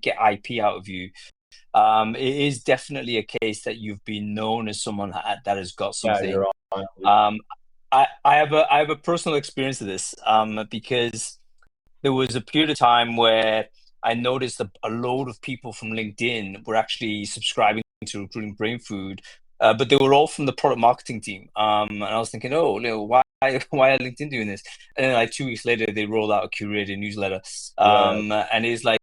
get IP out of you. It is definitely a case that you've been known as someone that has got Yeah, something. you're on. Um, I have a personal experience of this because there was a period of time where I noticed a load of people from LinkedIn were actually subscribing to Recruiting Brainfood, but they were all from the product marketing team. And I was thinking, oh, why why are LinkedIn doing this? And then like 2 weeks later, they rolled out a curated newsletter. Yeah, And it's like,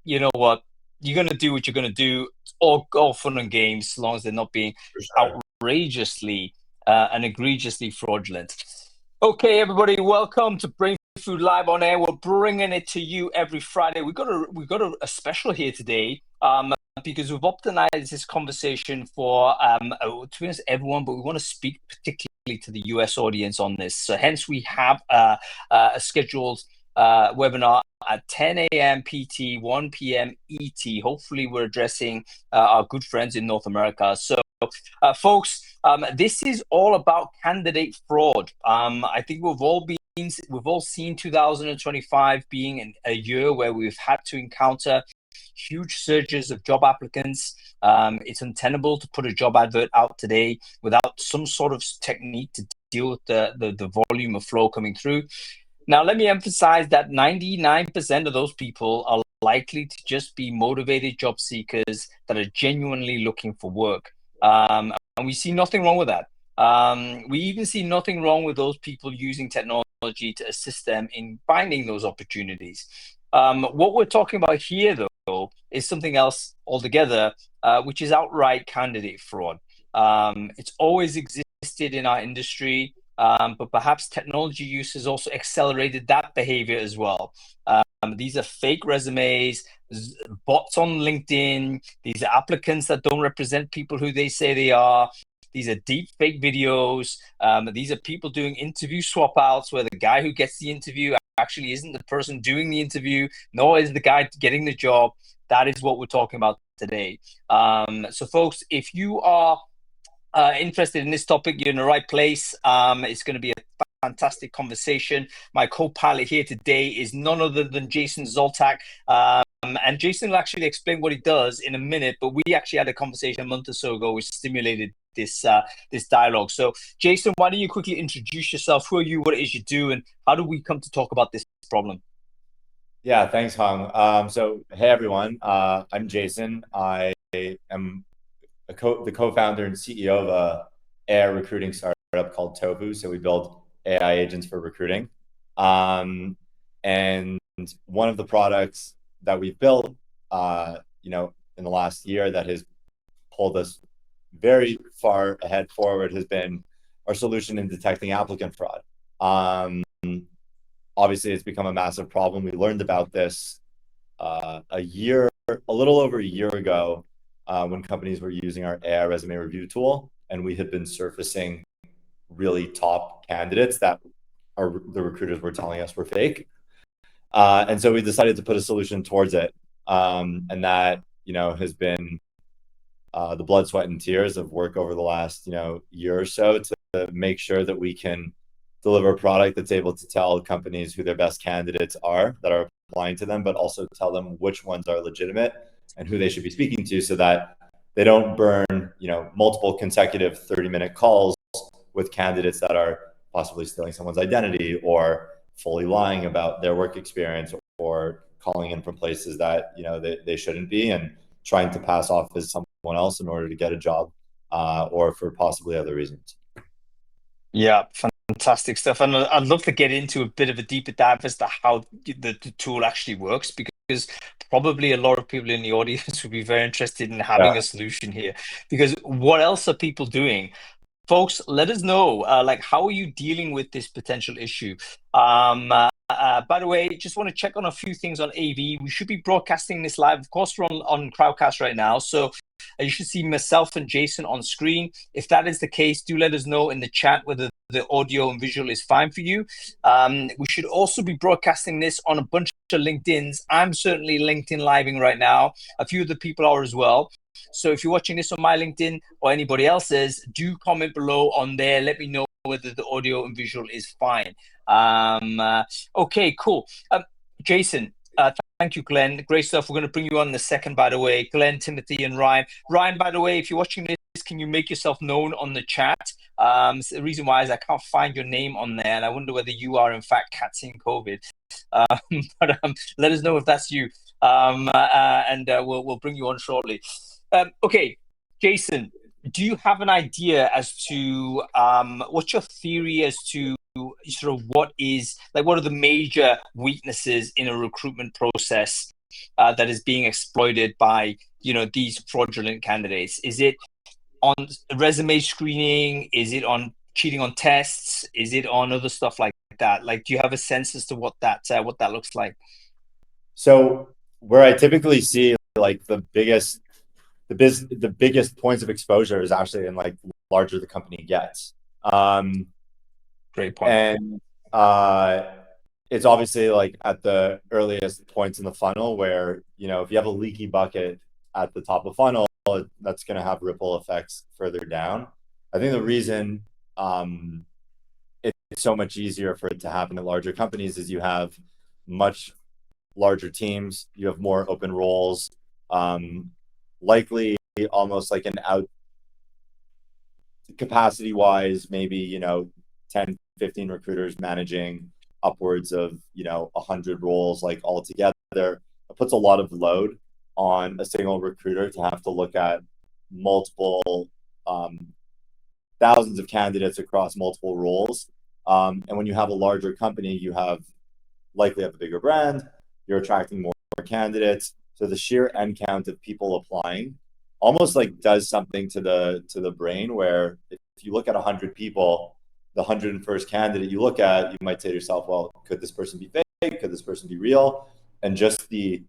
you know what? You're gonna do what you're gonna do. It's all fun and games, as long as they're not being for sure. outrageously and egregiously fraudulent. Okay, everybody, welcome to Brain Food Live on Air. We're bringing it to you every Friday. We've got a special here today because we've optimized this conversation for to be honest, everyone, but we want to speak particularly to the US audience on this. So hence we have a scheduled webinar at 10 a.m. PT, 1 p.m. ET. Hopefully, we're addressing our good friends in North America. So, folks, this is all about candidate fraud. I think we've all seen 2025 being a year where we've had to encounter huge surges of job applicants. It's untenable to put a job advert out today without some sort of technique to deal with the volume of flow coming through. Now, let me emphasize that 99% of those people are likely to just be motivated job seekers that are genuinely looking for work. And we see nothing wrong with that. We even see nothing wrong with those people using technology to assist them in finding those opportunities. What we're talking about here, though, is something else altogether, which is outright candidate fraud. It's always existed in our industry. But perhaps technology use has also accelerated that behavior as well. These are fake resumes, bots on LinkedIn. These are applicants that don't represent people who they say they are. These are deep fake videos. These are people doing interview swap outs where the guy who gets the interview actually isn't the person doing the interview, nor is the guy getting the job. That is what we're talking about today. So, folks, if you are interested in this topic, you're in the right place. It's going to be a fantastic conversation. My co-pilot here today is none other than Jason Zoltak. And Jason will actually explain what he does in a minute, but we actually had a conversation a month or so ago which stimulated this dialogue. So, Jason, why don't you quickly introduce yourself? Who are you? What it is you do? And how do we come to talk about this problem? Yeah, thanks, Hung. So, hey, everyone. I'm Jason. I am the co-founder and CEO of a AI recruiting startup called Tofu. So we build AI agents for recruiting. And one of the products that we've built, in the last year that has pulled us very far ahead forward has been our solution in detecting applicant fraud. Obviously, it's become a massive problem. We learned about this a little over a year ago when companies were using our AI resume review tool, and we had been surfacing really top candidates that the recruiters were telling us were fake. And so we decided to put a solution towards it. And that, has been the blood, sweat, and tears of work over the last, year or so to make sure that we can deliver a product that's able to tell companies who their best candidates are that are applying to them, but also tell them which ones are legitimate and who they should be speaking to, so that they don't burn, multiple consecutive 30-minute calls with candidates that are possibly stealing someone's identity or fully lying about their work experience or calling in from places that, they shouldn't be and trying to pass off as someone else in order to get a job or for possibly other reasons. Yeah, fantastic stuff. And I'd love to get into a bit of a deeper dive as to how the tool actually works, because probably a lot of people in the audience would be very interested in having a solution here. Because what else are people doing? Folks, let us know, how are you dealing with this potential issue? By the way, just want to check on a few things on AV. We should be broadcasting this live. Of course, we're on Crowdcast right now. So you should see myself and Jason on screen. If that is the case, do let us know in the chat whether the audio and visual is fine for you. We should also be broadcasting this on a bunch of LinkedIns. I'm certainly LinkedIn living right now. A few of the people are as well. So if you're watching this on my LinkedIn or anybody else's, do comment below on there. Let me know whether the audio and visual is fine. Okay, cool. Jason, Thank you, Glenn. Great stuff. We're going to bring you on in a second, by the way. Glenn, Timothy, and Ryan. Ryan, by the way, if you're watching this, can you make yourself known on the chat? So the reason why is I can't find your name on there, and I wonder whether you are, in fact, catching COVID. But let us know if that's you, and we'll bring you on shortly. Okay, Jason, do you have an idea as to what's your theory as to sort of what are the major weaknesses in a recruitment process that is being exploited by these fraudulent candidates? Is it on resume screening? Is it on cheating on tests? Is it on other stuff like that? Like, do you have a sense as to what that looks like? So where I typically see like the biggest points of exposure is actually in like larger the company gets. Great point. And it's obviously like at the earliest points in the funnel where, if you have a leaky bucket at the top of the funnel, that's going to have ripple effects further down. I think the reason it's so much easier for it to happen at larger companies is you have much larger teams, you have more open roles, likely almost like an out capacity wise, maybe 10, 15 recruiters managing upwards of 100 roles like all together. It puts a lot of load on a single recruiter to have to look at multiple thousands of candidates across multiple roles. And when you have a larger company, you likely have a bigger brand, you're attracting more candidates. So the sheer end count of people applying almost like does something to the brain, where if you look at 100 people, the 101st candidate you look at, you might say to yourself, well, could this person be fake? Could this person be real? And just the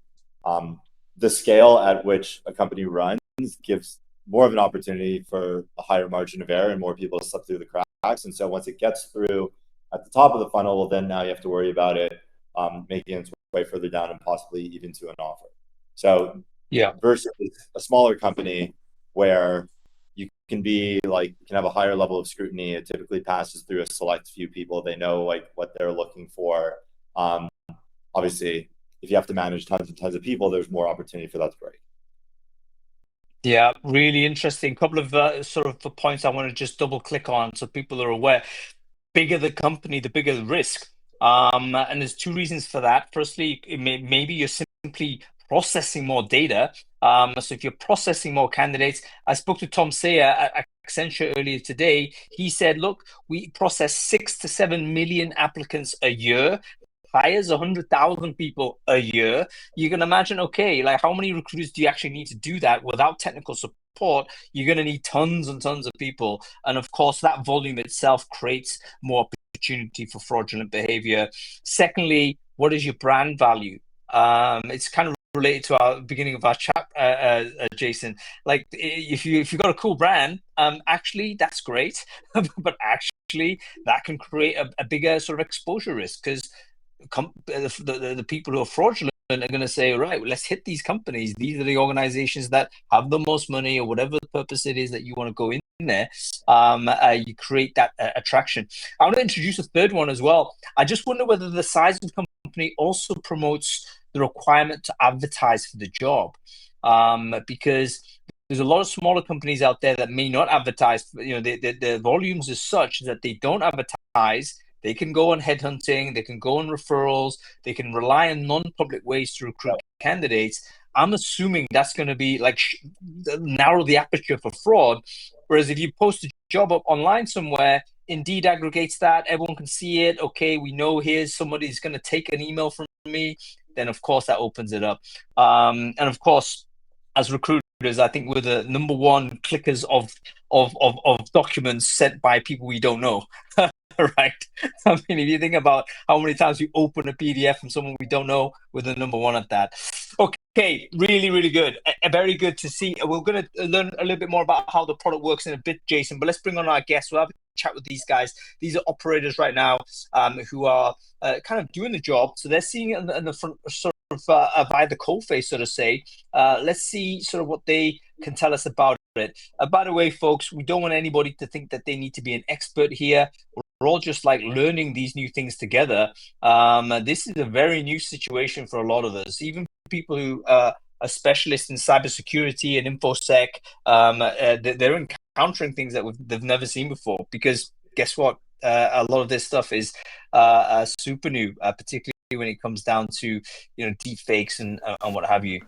scale at which a company runs gives more of an opportunity for a higher margin of error and more people to slip through the cracks. And so once it gets through at the top of the funnel, well, then now you have to worry about it making its way further down and possibly even to an offer. So versus a smaller company where you can have a higher level of scrutiny, it typically passes through a select few people. They know like what they're looking for. Obviously, if you have to manage tons and tons of people, there's more opportunity for that to break. Yeah, really interesting. Couple of sort of points I want to just double click on so people are aware. Bigger the company, the bigger the risk. And there's two reasons for that. Firstly, maybe you're simply processing more data. So if you're processing more candidates, I spoke to Tom Sayer at Accenture earlier today. He said, look, we process 6 to 7 million applicants a year, hires 100,000 people a year. You can imagine, okay, like how many recruiters do you actually need to do that without technical support? You're going to need tons and tons of people. And of course, that volume itself creates more opportunity for fraudulent behavior. Secondly, what is your brand value? It's kind of related to our beginning of our chat, Jason. Like if you've got a cool brand, actually that's great, but actually that can create a bigger sort of exposure risk, because the people who are fraudulent are going to say, right, well, let's hit these companies. These are the organizations that have the most money, or whatever the purpose it is that you want to go in there. You create that attraction. I want to introduce a third one as well. I just wonder whether the size of the company also promotes the requirement to advertise for the job, because there's a lot of smaller companies out there that may not advertise. The volumes is such that they don't advertise. They can go on headhunting, they can go on referrals, they can rely on non-public ways to recruit candidates. I'm assuming that's going to be like narrow the aperture for fraud. Whereas if you post a job up online somewhere, Indeed aggregates that, everyone can see it. Okay, we know here's somebody's going to take an email from me. Then of course that opens it up. And of course, as recruiters, I think we're the number one clickers of documents sent by people we don't know. Right. I mean, if you think about how many times we open a PDF from someone we don't know, we're the number one at that. Okay, really, really good. Very good to see. We're going to learn a little bit more about how the product works in a bit, Jason, but let's bring on our guests. We'll have a chat with these guys. These are operators right now who are kind of doing the job. So they're seeing it in the front, sort of via the coalface, so to say. Let's see sort of what they can tell us about it. By the way, folks, we don't want anybody to think that they need to be an expert here. all just like learning these new things together. This is a very new situation for a lot of us, even people who are specialists in cybersecurity and infosec. They're encountering things that they've never seen before, because guess what? A lot of this stuff is super new, particularly when it comes down to deep fakes and what have you.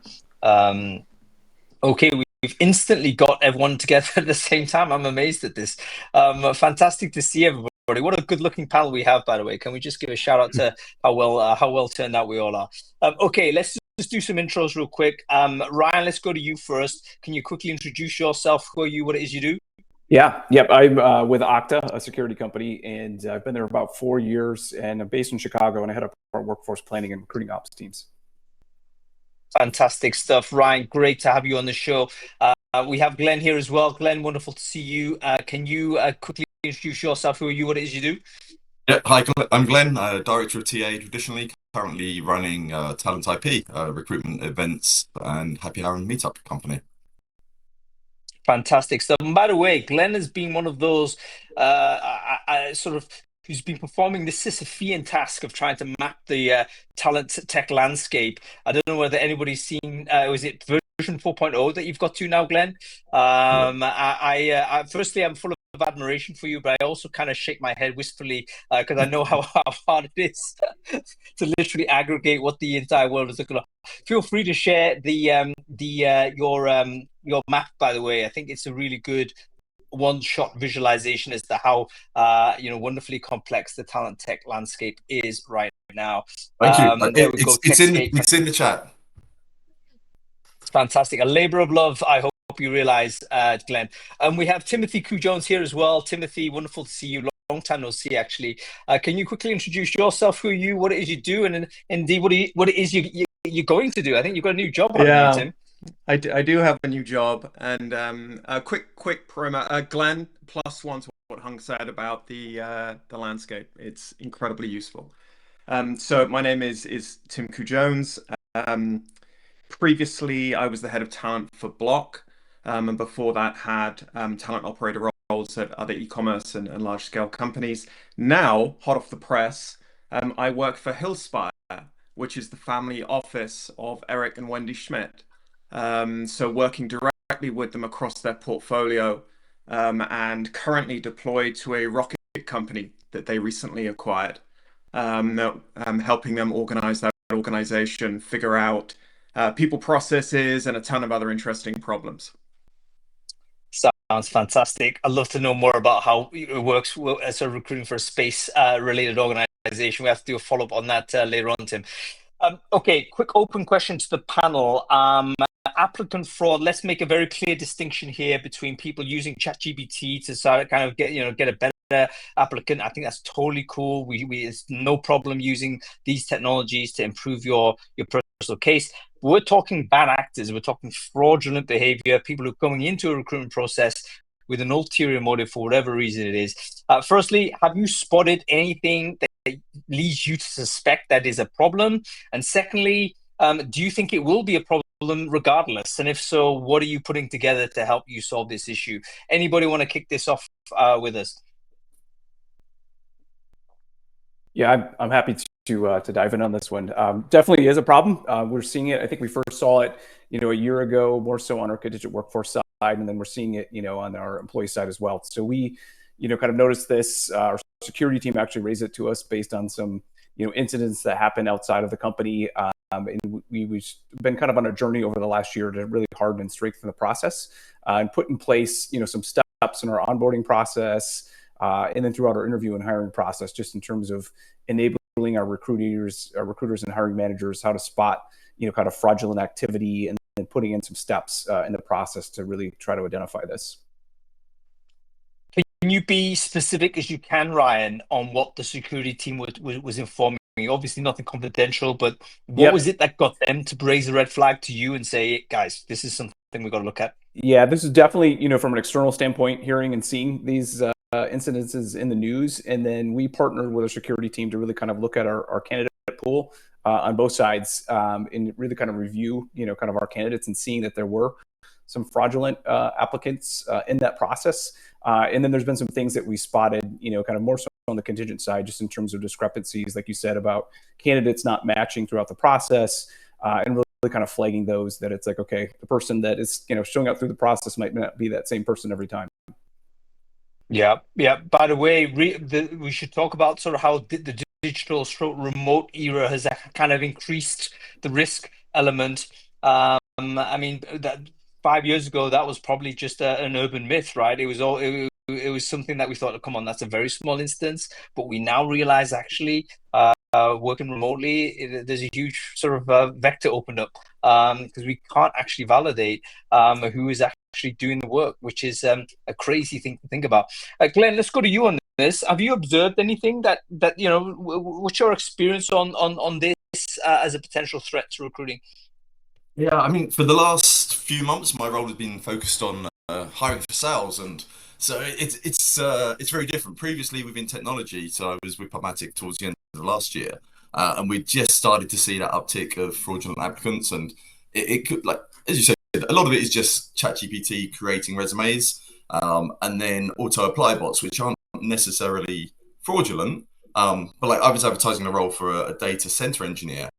Okay, we've instantly got everyone together at the same time. I'm amazed at this. Fantastic to see everybody. What a good-looking panel we have, by the way. Can we just give a shout out to how well turned out we all are? Okay, let's just do some intros real quick. Ryan, let's go to you first. Can you quickly introduce yourself? Who are you? What it is you do? Yeah, yep. I'm with Okta, a security company, and I've been there about 4 years, and I'm based in Chicago, and I head up our workforce planning and recruiting ops teams. Fantastic stuff, Ryan. Great to have you on the show. We have Glenn here as well. Glenn, wonderful to see you. Can you quickly introduce yourself? Who are you? What it is you do? Yeah, hi, I'm Glenn, Director of TA traditionally, currently running Talent IP, recruitment events and happy hour and meetup company. Fantastic stuff. And by the way, Glenn has been one of those who's been performing the Sisyphean task of trying to map the talent tech landscape. I don't know whether anybody's seen, was it version 4.0 that you've got to now, Glenn? Firstly, I'm full of admiration for you, but I also kind of shake my head wistfully because I know how hard it is to literally aggregate what the entire world is looking like. Feel free to share your map, by the way. I think it's a really good one-shot visualization as to how wonderfully complex the talent tech landscape is right now. Thank you. There we go. It's in the chat. Fantastic. A labor of love, I hope you realize, Glenn. And we have Timothy Khoo-Jones here as well. Timothy, wonderful to see you. Long time no see, actually. Can you quickly introduce yourself, who are you, what it is you do, and indeed what it is you're going to do? I think you've got a new job on you, Tim. I do have a new job, and a quick primer. Glenn, plus one to what Hung said about the landscape. It's incredibly useful. So my name is Tim Khoo-Jones. Previously, I was the head of talent for Block, and before that had talent operator roles at other e-commerce and large-scale companies. Now, hot off the press, I work for Hillspire, which is the family office of Eric and Wendy Schmidt. So working directly with them across their portfolio, and currently deployed to a rocket company that they recently acquired, helping them organize that organization, figure out people, processes, and a ton of other interesting problems. Sounds fantastic. I'd love to know more about how it works as a recruiting for a space related organization. We have to do a follow-up on that later on, Tim. Okay, quick open question to the panel. Applicant fraud. Let's make a very clear distinction here between people using ChatGPT to kind of get a better applicant. I think that's totally cool. It's no problem using these technologies to improve your personal case. We're talking bad actors. We're talking fraudulent behavior. People who are coming into a recruitment process with an ulterior motive for whatever reason it is. Firstly, have you spotted anything that leads you to suspect that is a problem? And secondly, do you think it will be a problem regardless? And if so, what are you putting together to help you solve this issue? Anybody want to kick this off with us? Yeah, I'm happy to dive in on this one. Definitely is a problem. We're seeing it. I think we first saw it, a year ago, more so on our contingent workforce side, and then we're seeing it, on our employee side as well. So we, kind of noticed this. Our security team actually raised it to us based on some, incidents that happened outside of the company. And we've been kind of on a journey over the last year to really harden and strengthen the process and put in place, some steps in our onboarding process, and then throughout our interview and hiring process, just in terms of enabling our recruiters and hiring managers how to spot, kind of fraudulent activity, and then putting in some steps in the process to really try to identify this. Can you be specific as you can, Ryan, on what the security team was informing you? Obviously nothing confidential, but what was it that got them to raise a red flag to you and say, guys, this is something we've got to look at? Yeah, this is definitely, from an external standpoint, hearing and seeing these incidences in the news. And then we partnered with our security team to really kind of look at our candidate pool on both sides, and really kind of review, kind of our candidates, and seeing that there were some fraudulent applicants in that process. And then there's been some things that we spotted, kind of more so on the contingent side, just in terms of discrepancies, like you said, about candidates not matching throughout the process, and really kind of flagging those, that it's like, okay, the person that is, showing up through the process might not be that same person every time. Yeah. By the way, we should talk about sort of how the digital remote era has kind of increased the risk element. I mean, that 5 years ago, that was probably just an urban myth, right? It was something that we thought, oh, come on, that's a very small instance. But we now realize actually, working remotely, there's a huge sort of vector opened up, because we can't actually validate who is actually doing the work, which is a crazy thing to think about. Glenn, let's go to you on this. Have you observed anything that what's your experience on this as a potential threat to recruiting? Yeah, I mean, for the last few months, my role has been focused on hiring for sales, and so it's very different. Previously, within technology, so I was with Pragmatic towards the end of last year, and we just started to see that uptick of fraudulent applicants, and it could, like as you said, a lot of it is just ChatGPT creating resumes, and then auto apply bots, which aren't necessarily fraudulent. But like I was advertising a role for a data center engineer,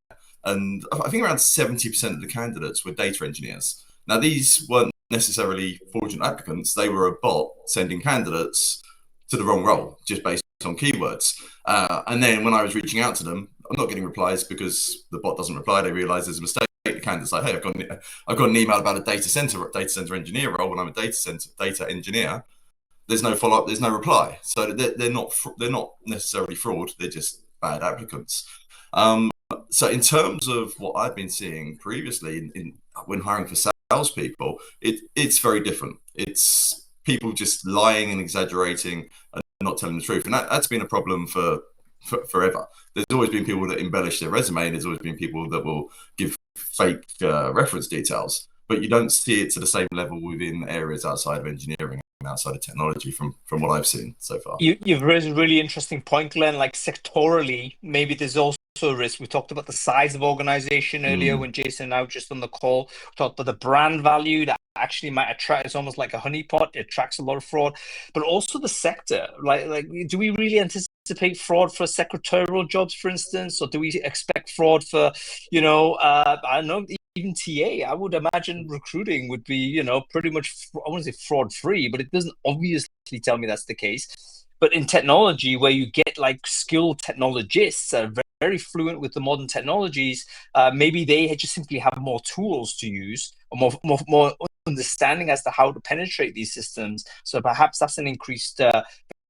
and I think around 70% of the candidates were data engineers. Now, these weren't necessarily fraudulent applicants. They were a bot sending candidates to the wrong role just based on keywords. And then when I was reaching out to them, I'm not getting replies because the bot doesn't reply. They realize there's a mistake. The candidate's like, hey, I've got an email about a data center engineer role when I'm a data engineer. There's no follow-up, there's no reply. So they're not necessarily fraud, they're just bad applicants. So in terms of what I've been seeing previously when hiring for salespeople, it's very different. It's people just lying and exaggerating and not telling the truth, and that's been a problem for forever. There's always been people that embellish their resume, and there's always been people that will give fake reference details, but you don't see it to the same level within areas outside of engineering and outside of technology from what I've seen so far. You've raised a really interesting point, Glenn. Like sectorally, maybe there's also a risk. We talked about the size of organization earlier when Jason and I were just on the call. We talked about the brand value that actually might attract. It's almost like a honeypot. It attracts a lot of fraud, but also the sector. Like, do we really anticipate fraud for secretarial jobs, for instance, or do we expect fraud for, I don't know, even TA? I would imagine recruiting would be, pretty much, I wouldn't say fraud free, but it doesn't obviously tell me that's the case. But in technology, where you get like skilled technologists that are very fluent with the modern technologies, maybe they just simply have more tools to use, or more understanding as to how to penetrate these systems. So perhaps that's an increased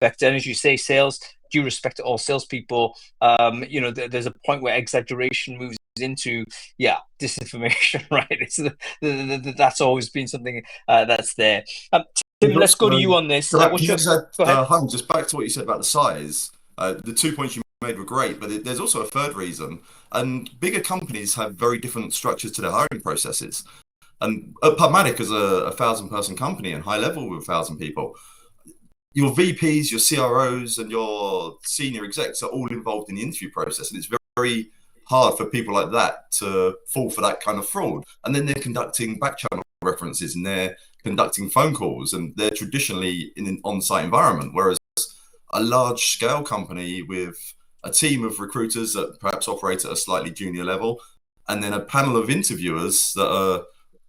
vector. And as you say, sales, due respect to all salespeople, there's a point where exaggeration moves into disinformation, right? That's always been something that's there. Tim, let's go to you on this. Go ahead. Just back to what you said about the size. The 2 points you made were great, but there's also a third reason. And bigger companies have very different structures to their hiring processes. And Pubmatic is a 1,000-person company and high level with 1,000 people. Your VPs, your CROs, and your senior execs are all involved in the interview process, and it's very hard for people like that to fall for that kind of fraud. And then they're conducting back channel references, and they're conducting phone calls, and they're traditionally in an on-site environment, whereas a large-scale company with a team of recruiters that perhaps operate at a slightly junior level, and then a panel of interviewers that are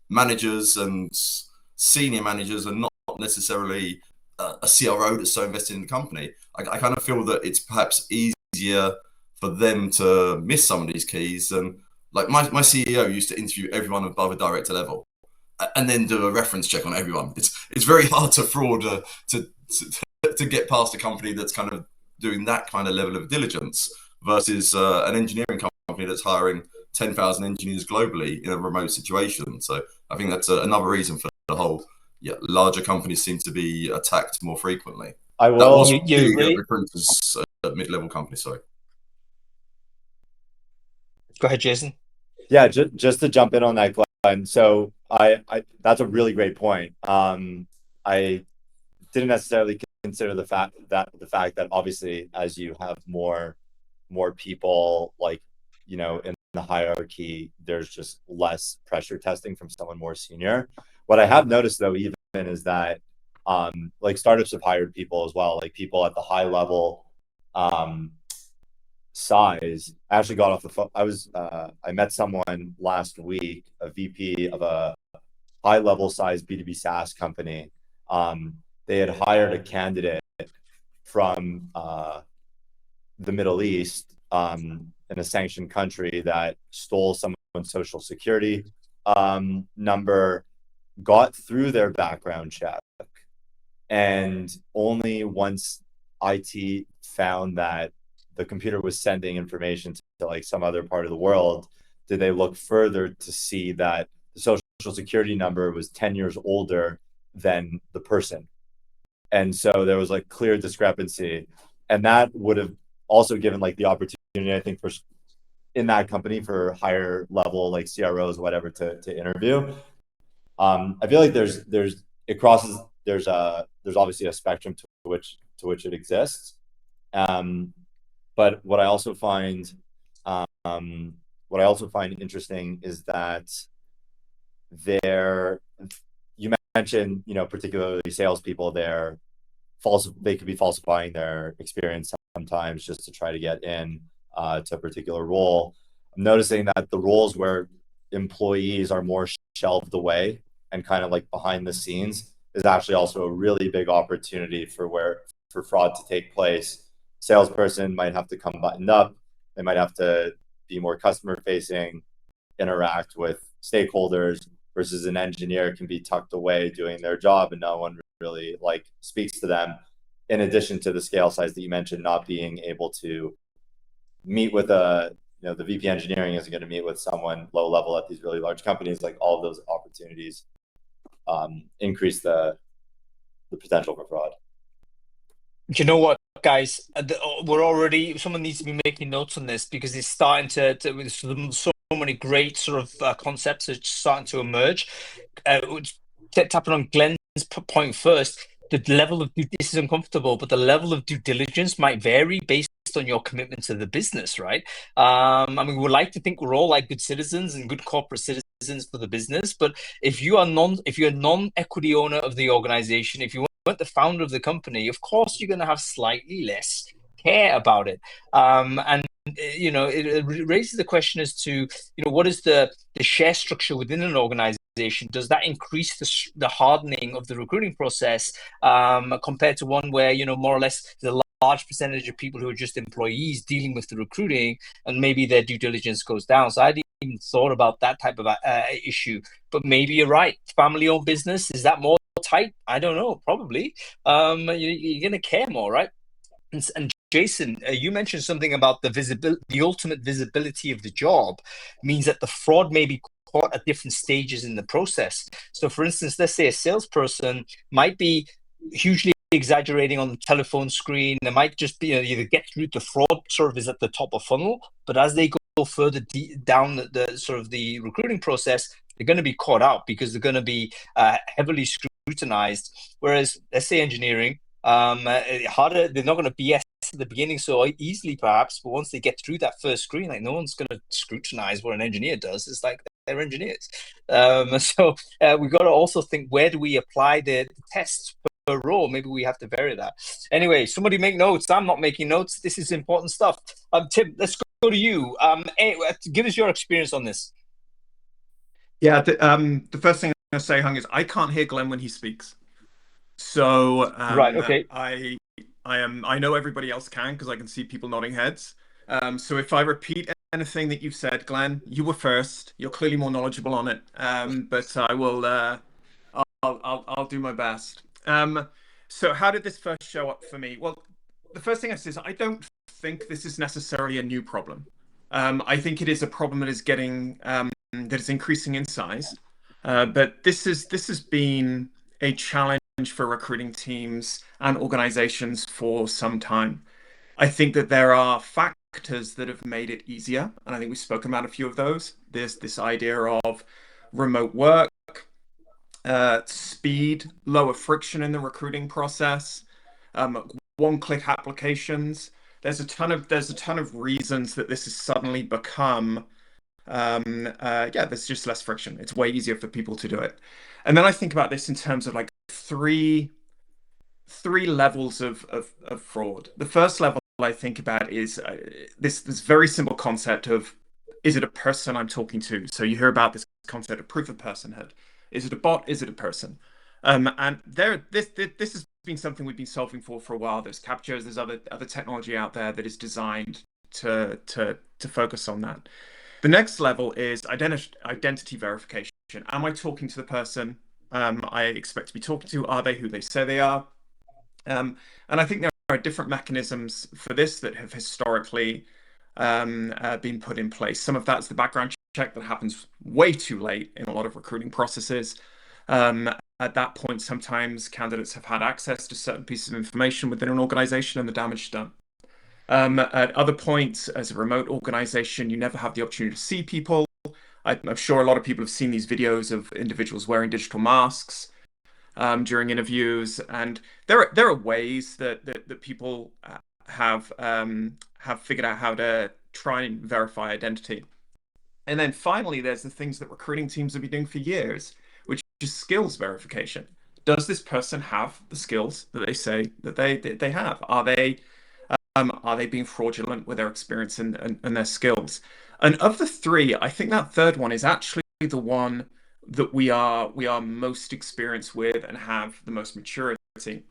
managers and senior managers and not necessarily a CRO that's so invested in the company. I kind of feel that it's perhaps easier for them to miss some of these keys. And like my CEO used to interview everyone above a director level and then do a reference check on everyone. It's very hard to fraud to get past a company that's kind of doing that kind of level of diligence versus an engineering company that's hiring 10,000 engineers globally in a remote situation. So I think that's another reason for the whole larger companies seem to be attacked more frequently. I will. That was recruiters at mid-level companies. Sorry. Go ahead, Jason. Yeah, just to jump in on that, Glenn. So I that's a really great point. I didn't necessarily consider the fact that obviously as you have more people like in the hierarchy, there's just less pressure testing from someone more senior. What I have noticed though, even is that like startups have hired people as well, like people at the high level size. I actually got off the phone. I met someone last week, a VP of a high level size B2B SaaS company. They had hired a candidate from the Middle East in a sanctioned country that stole someone's social security number, got through their background check, and only once IT found that the computer was sending information to like some other part of the world did they look further to see that the social security number was 10 years older than the person. And so there was like clear discrepancy, and that would have also given like the opportunity, I think, for in that company for higher level like CROs, whatever, to interview. I feel like it crosses, there's obviously a spectrum to which it exists. But what I also find interesting is that you mentioned, particularly salespeople, they could be falsifying their experience sometimes just to try to get in to a particular role. I'm noticing that the roles where employees are more shelved away and kind of like behind the scenes is actually also a really big opportunity for fraud to take place. Salesperson might have to come buttoned up. They might have to be more customer facing, interact with stakeholders, versus an engineer can be tucked away doing their job and no one really like speaks to them. In addition to the scale size that you mentioned, not being able to meet with the VP engineering isn't going to meet with someone low level at these really large companies. Like all of those opportunities increase the potential for fraud. Do you know what, guys? Someone needs to be making notes on this, because it's starting to so many great sort of concepts are starting to emerge. Tapping on Glenn's point first, this is uncomfortable, but the level of due diligence might vary based on your commitment to the business, right? I mean, we like to think we're all like good citizens and good corporate citizens for the business, but if you're a non-equity owner of the organization, if you weren't the founder of the company, of course you're going to have slightly less care about it. And it raises the question as to what is the share structure within an organization. Does that increase the hardening of the recruiting process compared to one where more or less the large percentage of people who are just employees dealing with the recruiting, and maybe their due diligence goes down? So I hadn't even thought about that type of issue, but maybe you're right. Family-owned business, is that more tight? I don't know. Probably. You're going to care more, right? And Jason, you mentioned something about the ultimate visibility of the job means that the fraud may be caught at different stages in the process. So, for instance, let's say a salesperson might be hugely exaggerating on the telephone screen. They might just be either get through the fraud sort of is at the top of funnel, but as they go further down the sort of the recruiting process, they're going to be caught out because they're going to be heavily scrutinized. Whereas, let's say engineering, harder, they're not going to BS at the beginning so easily perhaps, but once they get through that first screen, like no one's going to scrutinize what an engineer does. It's like they're engineers. So we've got to also think, where do we apply the tests per role? Maybe we have to vary that. Anyway, somebody make notes. I'm not making notes. This is important stuff. Tim, let's go to you. Give us your experience on this. Yeah, the first thing I'm going to say, Hung, is I can't hear Glenn when he speaks. So right, okay. I know everybody else can, because I can see people nodding heads. So if I repeat anything that you've said, Glenn, you were first. You're clearly more knowledgeable on it. But I will. I'll do my best. So how did this first show up for me? Well, the first thing I say is I don't think this is necessarily a new problem. I think it is a problem that is getting that is increasing in size. But this has been a challenge for recruiting teams and organizations for some time. I think that there are factors that have made it easier, and I think we've spoken about a few of those. There's this idea of remote work, speed, lower friction in the recruiting process, one-click applications. There's a ton of reasons that this has suddenly become yeah, there's just less friction. It's way easier for people to do it. And then I think about this in terms of like three levels of fraud. The first level I think about is this very simple concept of, is it a person I'm talking to? So you hear about this concept of proof of personhood. Is it a bot? Is it a person? And this has been something we've been solving for a while. There's captchas, there's other technology out there that is designed to focus on that. The next level is identity verification. Am I talking to the person I expect to be talking to? Are they who they say they are? And I think there are different mechanisms for this that have historically been put in place. Some of that's the background check that happens way too late in a lot of recruiting processes. At that point, sometimes candidates have had access to certain pieces of information within an organization and the damage is done. At other points, as a remote organization, you never have the opportunity to see people. I'm sure a lot of people have seen these videos of individuals wearing digital masks during interviews, and there are ways that people have figured out how to try and verify identity. And then finally, there's the things that recruiting teams have been doing for years, which is skills verification. Does this person have the skills that they say that they have? Are they being fraudulent with their experience and their skills? And of the three, I think that third one is actually the one that we are most experienced with and have the most maturity.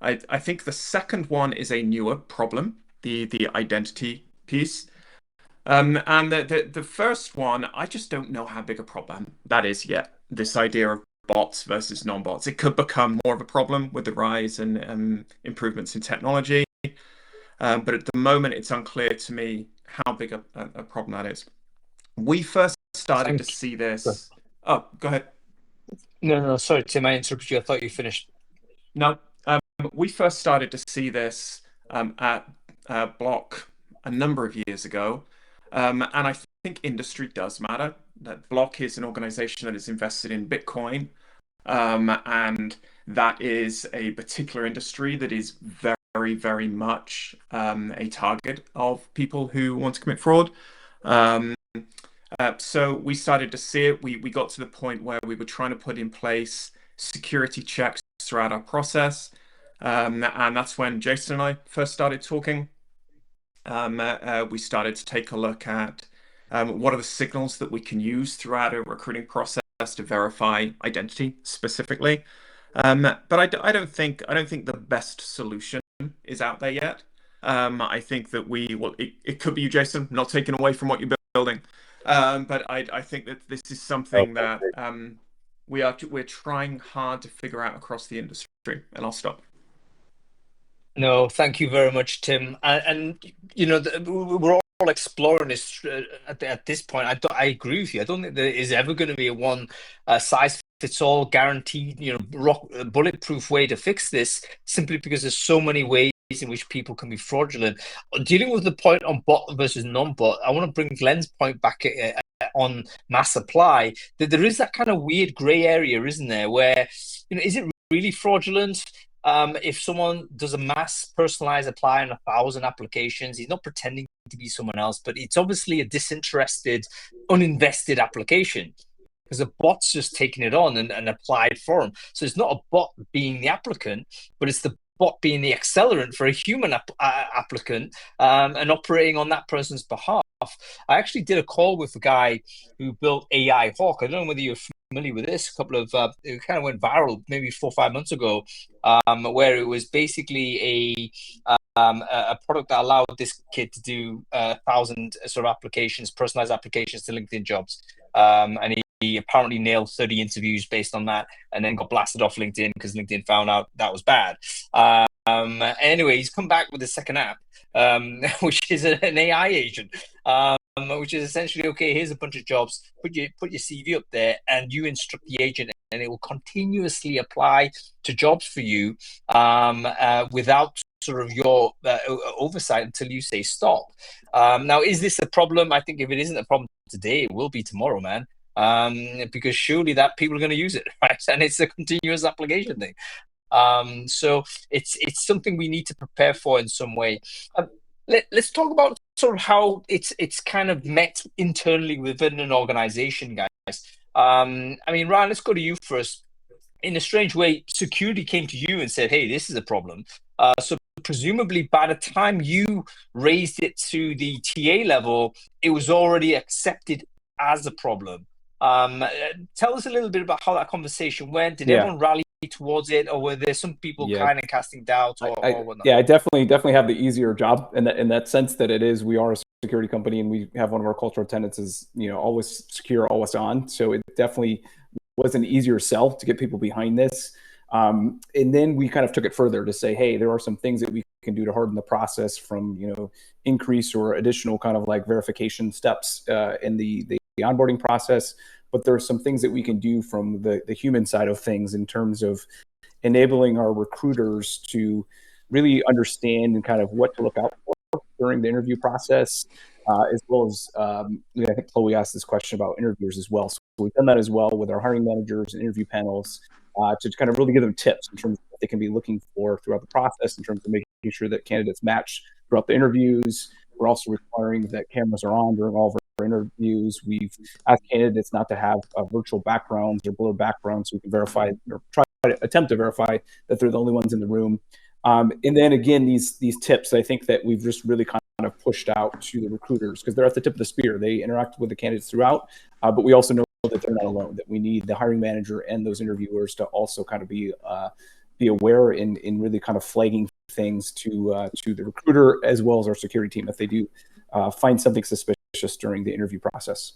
I think the second one is a newer problem, the identity piece. And the first one, I just don't know how big a problem that is yet. This idea of bots versus non-bots. It could become more of a problem with the rise and improvements in technology. But at the moment, it's unclear to me how big a problem that is. We first started to see this. Oh, go ahead. No, sorry, Tim, I interrupted you. I thought you finished. No, we first started to see this at Block a number of years ago. And I think industry does matter. That Block is an organization that is invested in Bitcoin. And that is a particular industry that is very, very much a target of people who want to commit fraud. So we started to see it. We got to the point where we were trying to put in place security checks throughout our process. And that's when Jason and I first started talking. We started to take a look at what are the signals that we can use throughout a recruiting process to verify identity specifically. But I don't think the best solution is out there yet. I think that it could be you, Jason, not taking away from what you're building. But I think that this is something that we're trying hard to figure out across the industry. And I'll stop. No, thank you very much, Tim. And you know, we're all exploring this at this point. I agree with you. I don't think there is ever going to be a one size fits all guaranteed, bulletproof way to fix this. Simply because there's so many ways in which people can be fraudulent. Dealing with the point on bot versus non-bot, I want to bring Glenn's point back on mass supply. That there is that kind of weird grey area, isn't there? Where is it really fraudulent? If someone does a mass personalized apply on 1,000 applications, he's not pretending to be someone else, but it's obviously a disinterested, uninvested application because the bot's just taking it on and applied for him. So it's not a bot being the applicant, but it's the bot being the accelerant for a human applicant and operating on that person's behalf. I actually did a call with a guy who built AI Hawk. I don't know whether you're familiar with this. It kind of went viral maybe 4 or 5 months ago, where it was basically a product that allowed this kid to do 1,000 sort of applications, personalized applications to LinkedIn jobs. And he apparently nailed 30 interviews based on that, and then got blasted off LinkedIn because LinkedIn found out that was bad. Anyway, he's come back with a second app, which is an AI agent, which is essentially, okay, here's a bunch of jobs, put your CV up there, and you instruct the agent, and it will continuously apply to jobs for you without sort of your oversight until you say stop. Now, is this a problem? I think if it isn't a problem today, it will be tomorrow, man. Because surely that people are going to use it, right? And it's a continuous application thing. So it's something we need to prepare for in some way. Let's talk about sort of how it's kind of met internally within an organization, guys. I mean, Ryan, let's go to you first. In a strange way, security came to you and said, "Hey, this is a problem." So presumably, by the time you raised it to the TA level, it was already accepted as a problem. Tell us a little bit about how that conversation went. Did everyone rally towards it, or were there some people kind of casting doubt or whatnot? Yeah, I definitely have the easier job in that sense that we are a security company, and we have one of our cultural tenets is, always secure, always on. So it definitely was an easier sell to get people behind this. And then we kind of took it further to say, hey, there are some things that we can do to harden the process from, increase or additional kind of like verification steps in the onboarding process. But there are some things that we can do from the human side of things in terms of enabling our recruiters to really understand and kind of what to look out for during the interview process, as well as, I think Chloe asked this question about interviewers as well. So we've done that as well with our hiring managers and interview panels to kind of really give them tips in terms of what they can be looking for throughout the process in terms of making sure that candidates match throughout the interviews. We're also requiring that cameras are on during all of our interviews. We've asked candidates not to have virtual backgrounds or blurred backgrounds so we can verify or try to attempt to verify that they're the only ones in the room. And then again, these tips, I think that we've just really kind of pushed out to the recruiters because they're at the tip of the spear. They interact with the candidates throughout, but we also know that they're not alone, that we need the hiring manager and those interviewers to also kind of be aware in really kind of flagging things to the recruiter as well as our security team if they do find something suspicious during the interview process.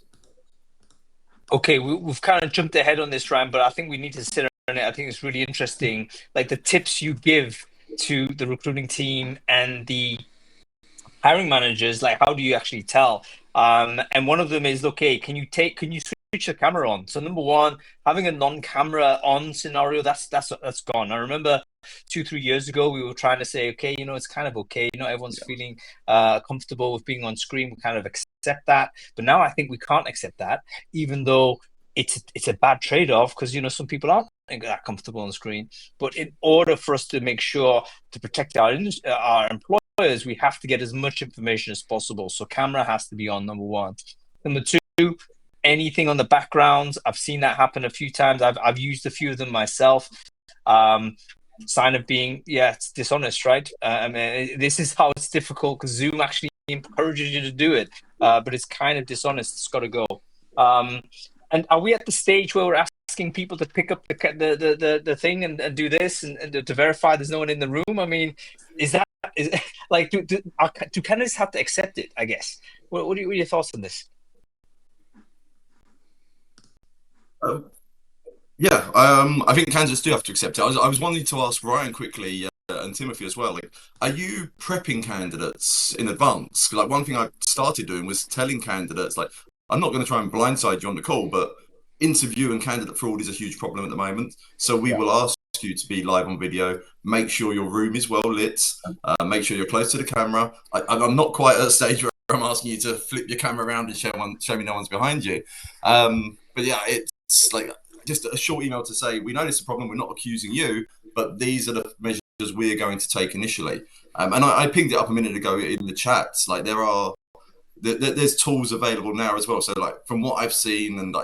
Okay, we've kind of jumped ahead on this, Ryan, but I think we need to sit on it. I think it's really interesting, like the tips you give to the recruiting team and the hiring managers. Like, how do you actually tell? And one of them is, okay, can you switch the camera on? So number one, having a non-camera on scenario, that's gone. I remember 2-3 years ago, we were trying to say, okay, it's kind of okay. Not everyone's feeling comfortable with being on screen. We kind of accept that. But now I think we can't accept that, even though it's a bad trade-off because, some people aren't that comfortable on screen. But in order for us to make sure to protect our employers, we have to get as much information as possible. So camera has to be on, number one. Number two, anything on the backgrounds. I've seen that happen a few times. I've used a few of them myself. Sign of being, it's dishonest, right? I mean, this is how it's difficult because Zoom actually encourages you to do it, but it's kind of dishonest. It's got to go. And are we at the stage where we're asking people to pick up the thing and do this and to verify there's no one in the room? I mean, is like do candidates have to accept it? I guess. What are your thoughts on this? I think candidates do have to accept it. I was wanting to ask Ryan quickly and Timothy as well. Like, are you prepping candidates in advance? Like, one thing I started doing was telling candidates, like, I'm not going to try and blindside you on the call, but interview and candidate fraud is a huge problem at the moment. So we will ask you to be live on video, make sure your room is well lit, make sure you're close to the camera. I'm not quite at a stage where I'm asking you to flip your camera around and show me no one's behind you. But yeah, it's like just a short email to say, we know this is a problem, we're not accusing you, but these are the measures we're going to take initially. And I pinged it up a minute ago in the chat. Like, there's tools available now as well. So like, from what I've seen, and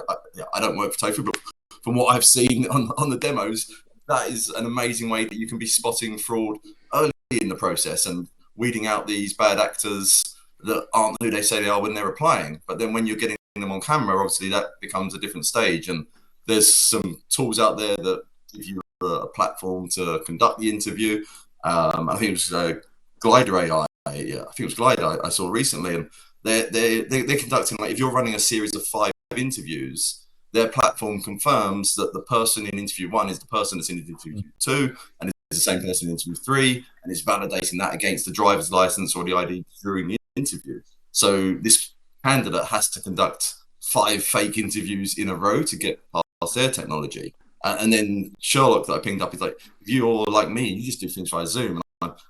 I don't work for Tofu, but from what I've seen on the demos, that is an amazing way that you can be spotting fraud early in the process and weeding out these bad actors that aren't who they say they are when they're applying. But then when you're getting them on camera, obviously that becomes a different stage. And there's some tools out there that give you a platform to conduct the interview. I think it was Glider AI. I think it was Glider I saw recently, and they're conducting, like, if you're running a series of 5 interviews, their platform confirms that the person in interview 1 is the person that's in interview 2, and it's the same person in interview 3, and it's validating that against the driver's license or the ID during the interview. So this candidate has to conduct 5 fake interviews in a row to get past their technology. And then Sherlock that I pinged up is like, if you're like me, you just do things via Zoom. And I've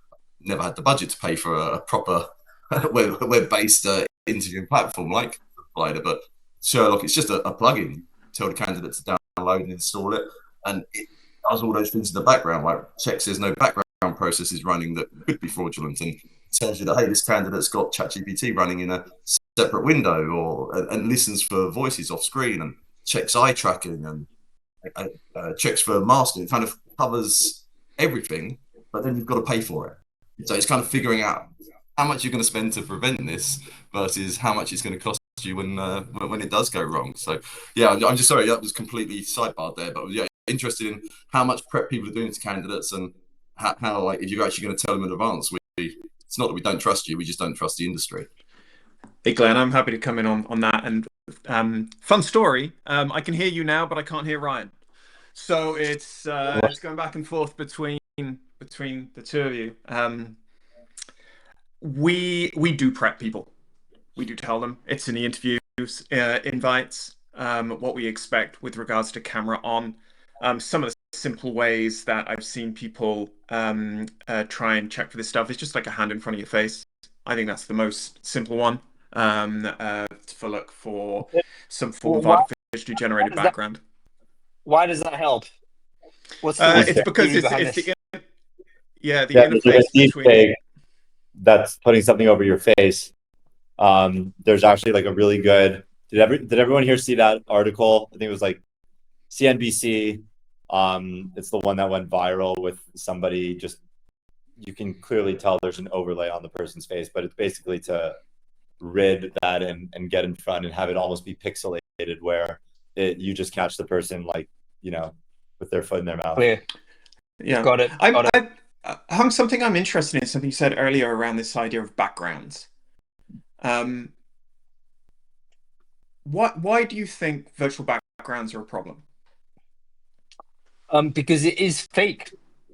never had the budget to pay for a proper web-based interviewing platform like Glider, but Sherlock, it's just a plugin. Tell the candidate to download and install it, and it does all those things in the background, like checks there's no background processes running that could be fraudulent, and tells you that, hey, this candidate's got ChatGPT running in a separate window, or and listens for voices off screen and checks eye tracking and checks for masking. It kind of covers everything, but then you've got to pay for it. So it's kind of figuring out how much you're going to spend to prevent this versus how much it's going to cost you when it does go wrong. So yeah, I'm just sorry that was completely sidebarred there, but yeah, interested in how much prep people are doing to candidates and how like if you're actually going to tell them in advance. It's not that we don't trust you, we just don't trust the industry. Hey Glenn, I'm happy to come in on that. And fun story, I can hear you now, but I can't hear Ryan. So it's going back and forth between the two of you. We do prep people. We do tell them it's in the interviews, invites, what we expect with regards to camera on. Some of the simple ways that I've seen people try and check for this stuff is just like a hand in front of your face. I think that's the most simple one. To look for some form of artificially generated background. Why does that help? What's it's because it's the interface between. That's putting something over your face. There's actually like a really good. Did everyone here see that article? I think it was like CNBC. It's the one that went viral with somebody. Just you can clearly tell there's an overlay on the person's face, but it's basically to rid that and get in front and have it almost be pixelated where you just catch the person like, you know, with their foot in their mouth. Clear. Yeah, got it. Hung, something I'm interested in, something you said earlier around this idea of backgrounds. Why do you think virtual backgrounds are a problem? Because it is fake.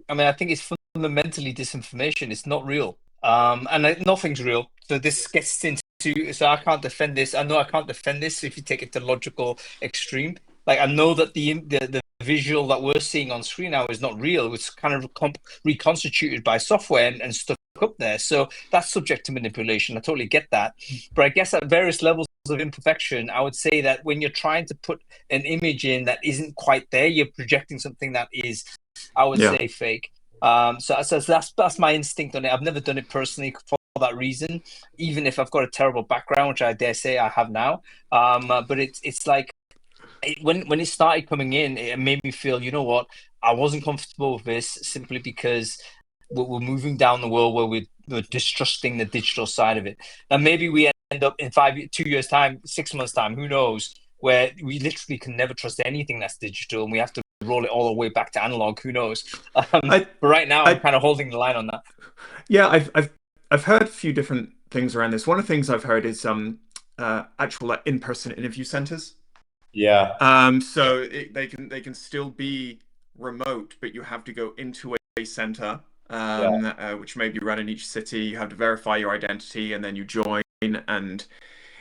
I mean, I think it's fundamentally disinformation. It's not real. And nothing's real. So this gets into, so I can't defend this. I know I can't defend this if you take it to logical extreme. Like I know that the visual that we're seeing on screen now is not real. It's kind of reconstituted by software and stuck up there. So that's subject to manipulation. I totally get that. But I guess at various levels of imperfection, I would say that when you're trying to put an image in that isn't quite there, you're projecting something that is, I would say, fake. So that's my instinct on it. I've never done it personally for that reason, even if I've got a terrible background, which I dare say I have now. But it's like when it started coming in, it made me feel, you know what, I wasn't comfortable with this simply because we're moving down the world where we're distrusting the digital side of it. Now maybe we end up in 2 years time, 6 months time, who knows, where we literally can never trust anything that's digital and we have to roll it all the way back to analog. Who knows? But right now, I'm kind of holding the line on that. Yeah, I've heard a few different things around this. One of the things I've heard is actual like in-person interview centers. Yeah. So they can still be remote, but you have to go into a center, which may be run in each city. You have to verify your identity, and then you join. And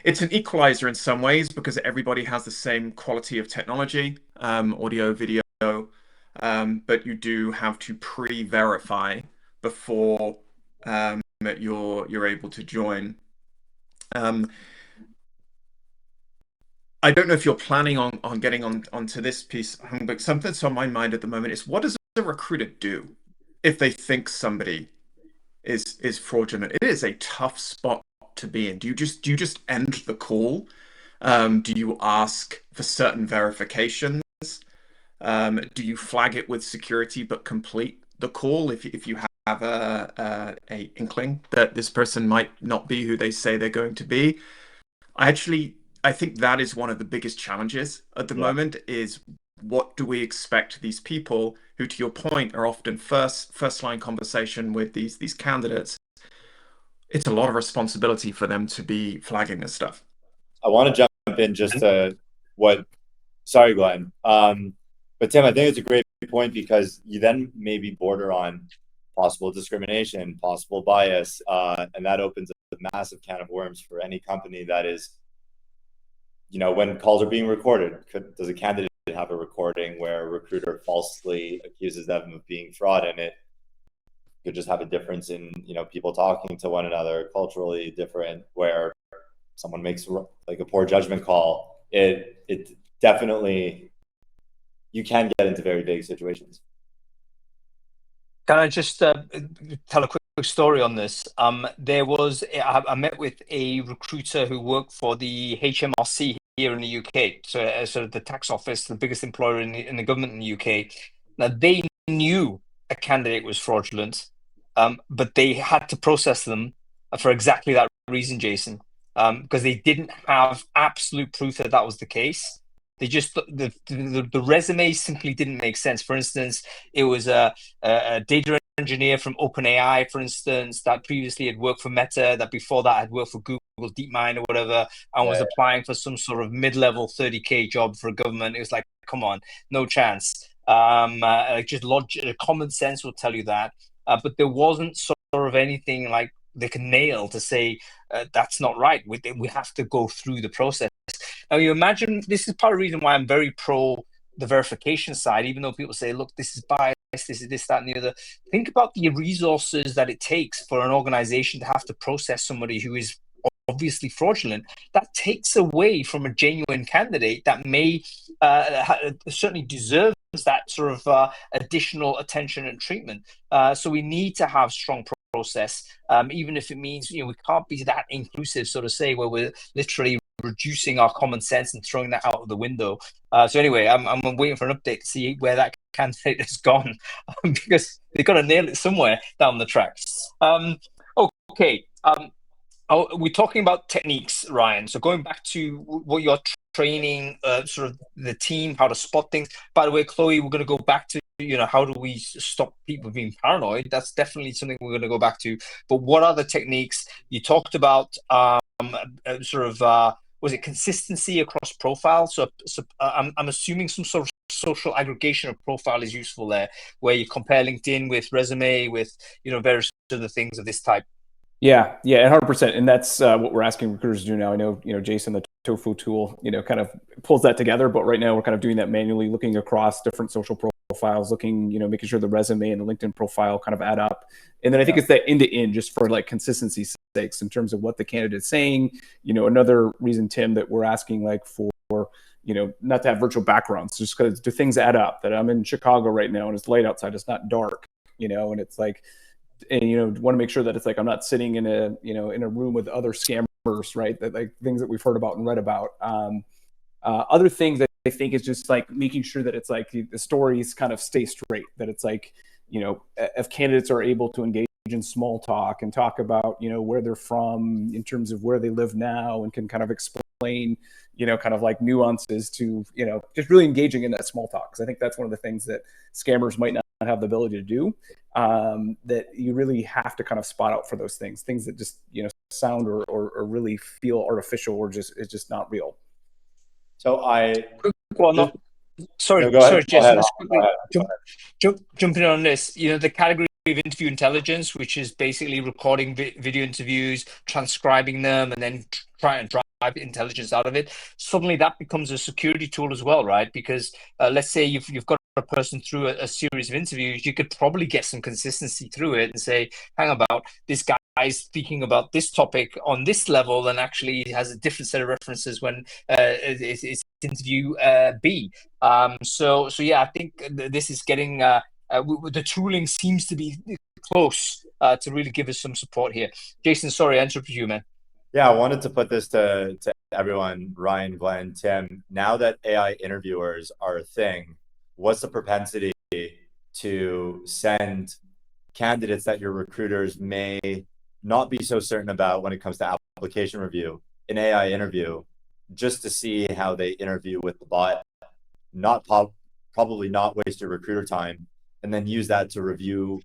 it's an equalizer in some ways because everybody has the same quality of technology, audio, video. But you do have to pre-verify before you're able to join. I don't know if you're planning on getting onto this piece, but something that's on my mind at the moment is, what does a recruiter do if they think somebody is fraudulent? It is a tough spot to be in. Do you just end the call? Do you ask for certain verifications? Do you flag it with security but complete the call if you have a inkling that this person might not be who they say they're going to be? I think that is one of the biggest challenges at the moment is, what do we expect these people who, to your point, are often first line conversation with these candidates? It's a lot of responsibility for them to be flagging this stuff. I want to jump in just to sorry, Glenn. But Tim, I think it's a great point because you then maybe border on possible discrimination, possible bias, and that opens a massive can of worms for any company that is, you know, when calls are being recorded, does a candidate have a recording where a recruiter falsely accuses them of being fraud, and it could just have a difference in, you know, people talking to one another, culturally different, where someone makes like a poor judgment call. It definitely, you can get into very vague situations. Can I just tell a quick story on this? I met with a recruiter who worked for the HMRC here in the UK, so sort of the tax office, the biggest employer in the government in the UK. Now they knew a candidate was fraudulent, but they had to process them for exactly that reason, Jason, because they didn't have absolute proof that that was the case. They just the resume simply didn't make sense. For instance, it was a data engineer from OpenAI, for instance, that previously had worked for Meta, that before that had worked for Google DeepMind or whatever, and was applying for some sort of mid-level 30K job for a government. It was like, come on, no chance. Just logic, common sense will tell you that, but there wasn't sort of anything like they can nail to say that's not right. We have to go through the process. Now, you imagine this is part of the reason why I'm very pro the verification side, even though people say, look, this is biased, this is this, that, and the other. Think about the resources that it takes for an organization to have to process somebody who is obviously fraudulent. That takes away from a genuine candidate that may certainly deserves that sort of additional attention and treatment. So we need to have strong process, even if it means, we can't be that inclusive, so to say, where we're literally reducing our common sense and throwing that out of the window. So anyway, I'm waiting for an update to see where that candidate has gone, because they've got to nail it somewhere down the tracks. Okay. We're talking about techniques, Ryan. So going back to what you're training, sort of the team, how to spot things. By the way, Chloe, we're going to go back to, how do we stop people being paranoid? That's definitely something we're going to go back to. But what are the techniques? You talked about was it consistency across profiles? So I'm assuming some sort of social aggregation of profile is useful there, where you compare LinkedIn with resume, with various other things of this type. Yeah, 100%, and that's what we're asking recruiters to do now. I know, Jason, the Tofu tool, kind of pulls that together, but right now we're kind of doing that manually, looking across different social profiles, looking, making sure the resume and the LinkedIn profile kind of add up, and then I think it's that end-to-end, just for like consistency's sakes in terms of what the candidate's saying. Another reason, Tim, that we're asking like for not to have virtual backgrounds, just because do things add up? That I'm in Chicago right now and it's light outside, it's not dark, and it's like. And want to make sure that it's like I'm not sitting in a in a room with other scammers, right? That like things that we've heard about and read about. Other things that I think is just like making sure that it's like the stories kind of stay straight. That it's like if candidates are able to engage in small talk and talk about where they're from in terms of where they live now, and can kind of explain kind of like nuances to just really engaging in that small talk, because I think that's one of the things that scammers might not have the ability to do, that you really have to kind of spot out for those things that just sound or really feel artificial, or is just not real. So sorry, Jason, jumping on this, the category of interview intelligence, which is basically recording video interviews, transcribing them, and then try and drive intelligence out of it. Suddenly that becomes a security tool as well, right? Because let's say you've got a person through a series of interviews, you could probably get some consistency through it and say, hang about, this guy is speaking about this topic on this level, and actually has a different set of references when it's interview B. So yeah, I think this is getting the tooling seems to be close to really give us some support here. Jason, sorry, I interrupted you, man. Yeah, I wanted to put this to everyone, Ryan, Glenn, Tim. Now that AI interviewers are a thing, what's the propensity to send candidates that your recruiters may not be so certain about when it comes to application review, an AI interview, just to see how they interview with the bot, probably not waste your recruiter time, and then use that to review,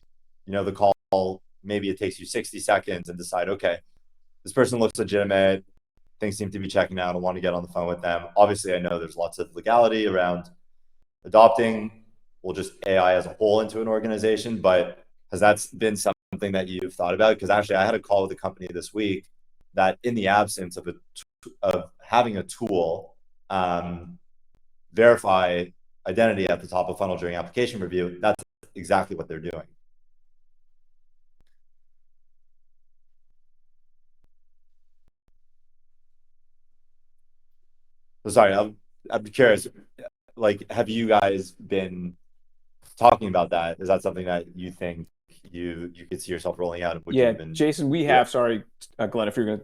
the call. Maybe it takes you 60 seconds and decide, okay, this person looks legitimate, things seem to be checking out, I want to get on the phone with them. Obviously, I know there's lots of legality around adopting, just AI as a whole into an organization, but has that been something that you've thought about? Because actually, I had a call with a company this week that, in the absence of having a tool verify identity at the top of funnel during application review, that's exactly what they're doing. So sorry, I'm curious, like, have you guys been talking about that? Is that something that you think you could see yourself rolling out? Would Yeah, you even Jason, we have. Sorry, Glenn, if you're going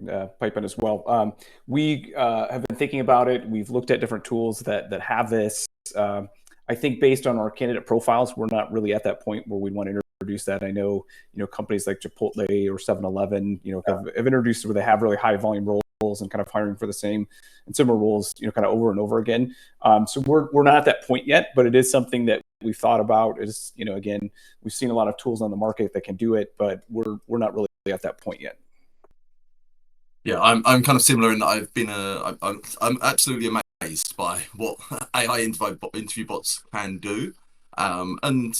to pipe in as well. We have been thinking about it. We've looked at different tools that have this. I think based on our candidate profiles, we're not really at that point where we want to introduce that. I know, companies like Chipotle or 7-Eleven, have introduced where they have really high volume roles and kind of hiring for the same and similar roles, kind of over and over again. So we're not at that point yet, but it is something that we've thought about. It is, again, we've seen a lot of tools on the market that can do it, but we're not really at that point yet. Yeah, I'm kind of similar in that I've been I'm absolutely amazed by what AI interview bots can do, and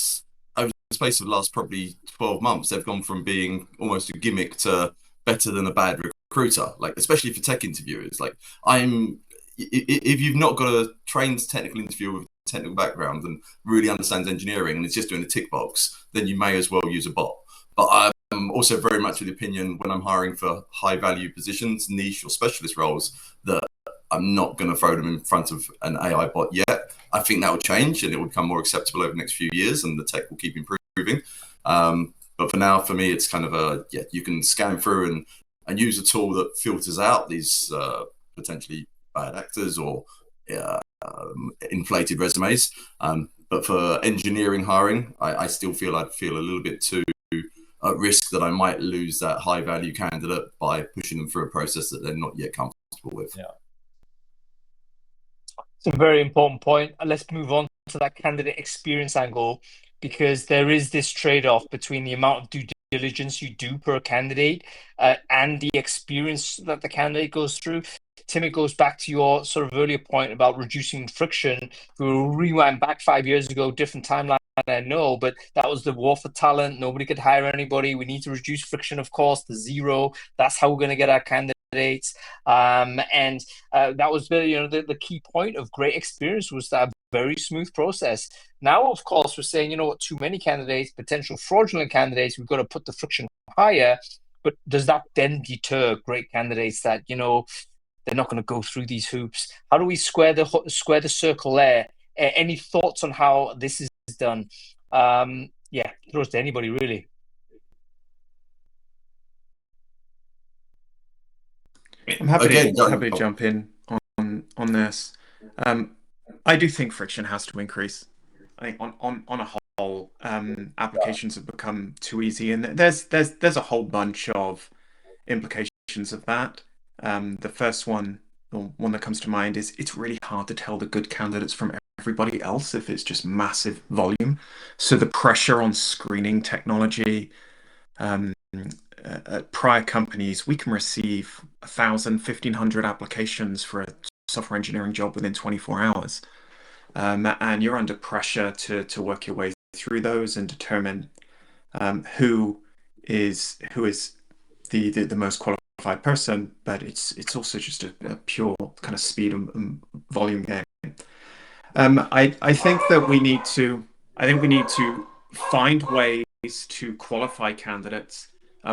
over the space of the last probably 12 months, they've gone from being almost a gimmick to better than a bad recruiter. Like especially for tech interviewers, like if you've not got a trained technical interviewer with a technical background and really understands engineering and is just doing a tick box, then you may as well use a bot. But I'm also very much of the opinion when I'm hiring for high value positions, niche or specialist roles, that I'm not going to throw them in front of an AI bot yet. I think that will change and it will become more acceptable over the next few years and the tech will keep improving. But for now, for me, it's kind of you can scan through and use a tool that filters out these potentially bad actors or inflated resumes. But for engineering hiring, I still feel I'd feel a little bit too at risk that I might lose that high value candidate by pushing them through a process that they're not yet comfortable with. Yeah. It's a very important point. Let's move on to that candidate experience angle, because there is this trade-off between the amount of due diligence you do per candidate and the experience that the candidate goes through. Tim, it goes back to your sort of earlier point about reducing friction. If we rewind back 5 years ago, different timeline, I know, but that was the war for talent. Nobody could hire anybody. We need to reduce friction, of course, to zero. That's how we're going to get our candidates. And that was the key point of great experience was that very smooth process. Now, of course, we're saying, too many candidates, potential fraudulent candidates, we've got to put the friction higher. But does that then deter great candidates that, they're not going to go through these hoops? How do we square the circle there? Any thoughts on how this is done? Throws to anybody really. I'm happy to jump in on this. I do think friction has to increase. I think on a whole, applications have become too easy, and there's a whole bunch of implications of that. The first one, or one that comes to mind, is it's really hard to tell the good candidates from everybody else if it's just massive volume. So the pressure on screening technology, at prior companies, we can receive 1,000, 1,500 applications for a software engineering job within 24 hours. And you're under pressure to work your way through those and determine who is the most qualified person, but it's also just a pure kind of speed and volume game. I think that we need to find ways to qualify candidates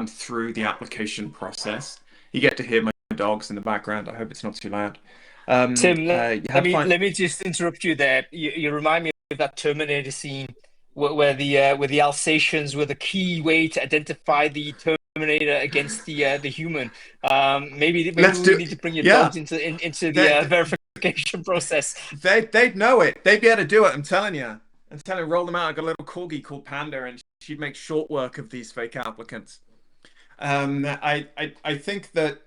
through the application process. You get to hear my dogs in the background. I hope it's not too loud. Tim, let me just interrupt you there. You remind me of that Terminator scene where the Alsatians were the key way to identify the Terminator against the human. Maybe we need to bring your dogs into the verification process. They'd know it. They'd be able to do it. I'm telling you. Roll them out. I got a little corgi called Panda, and she'd make short work of these fake applicants. I think that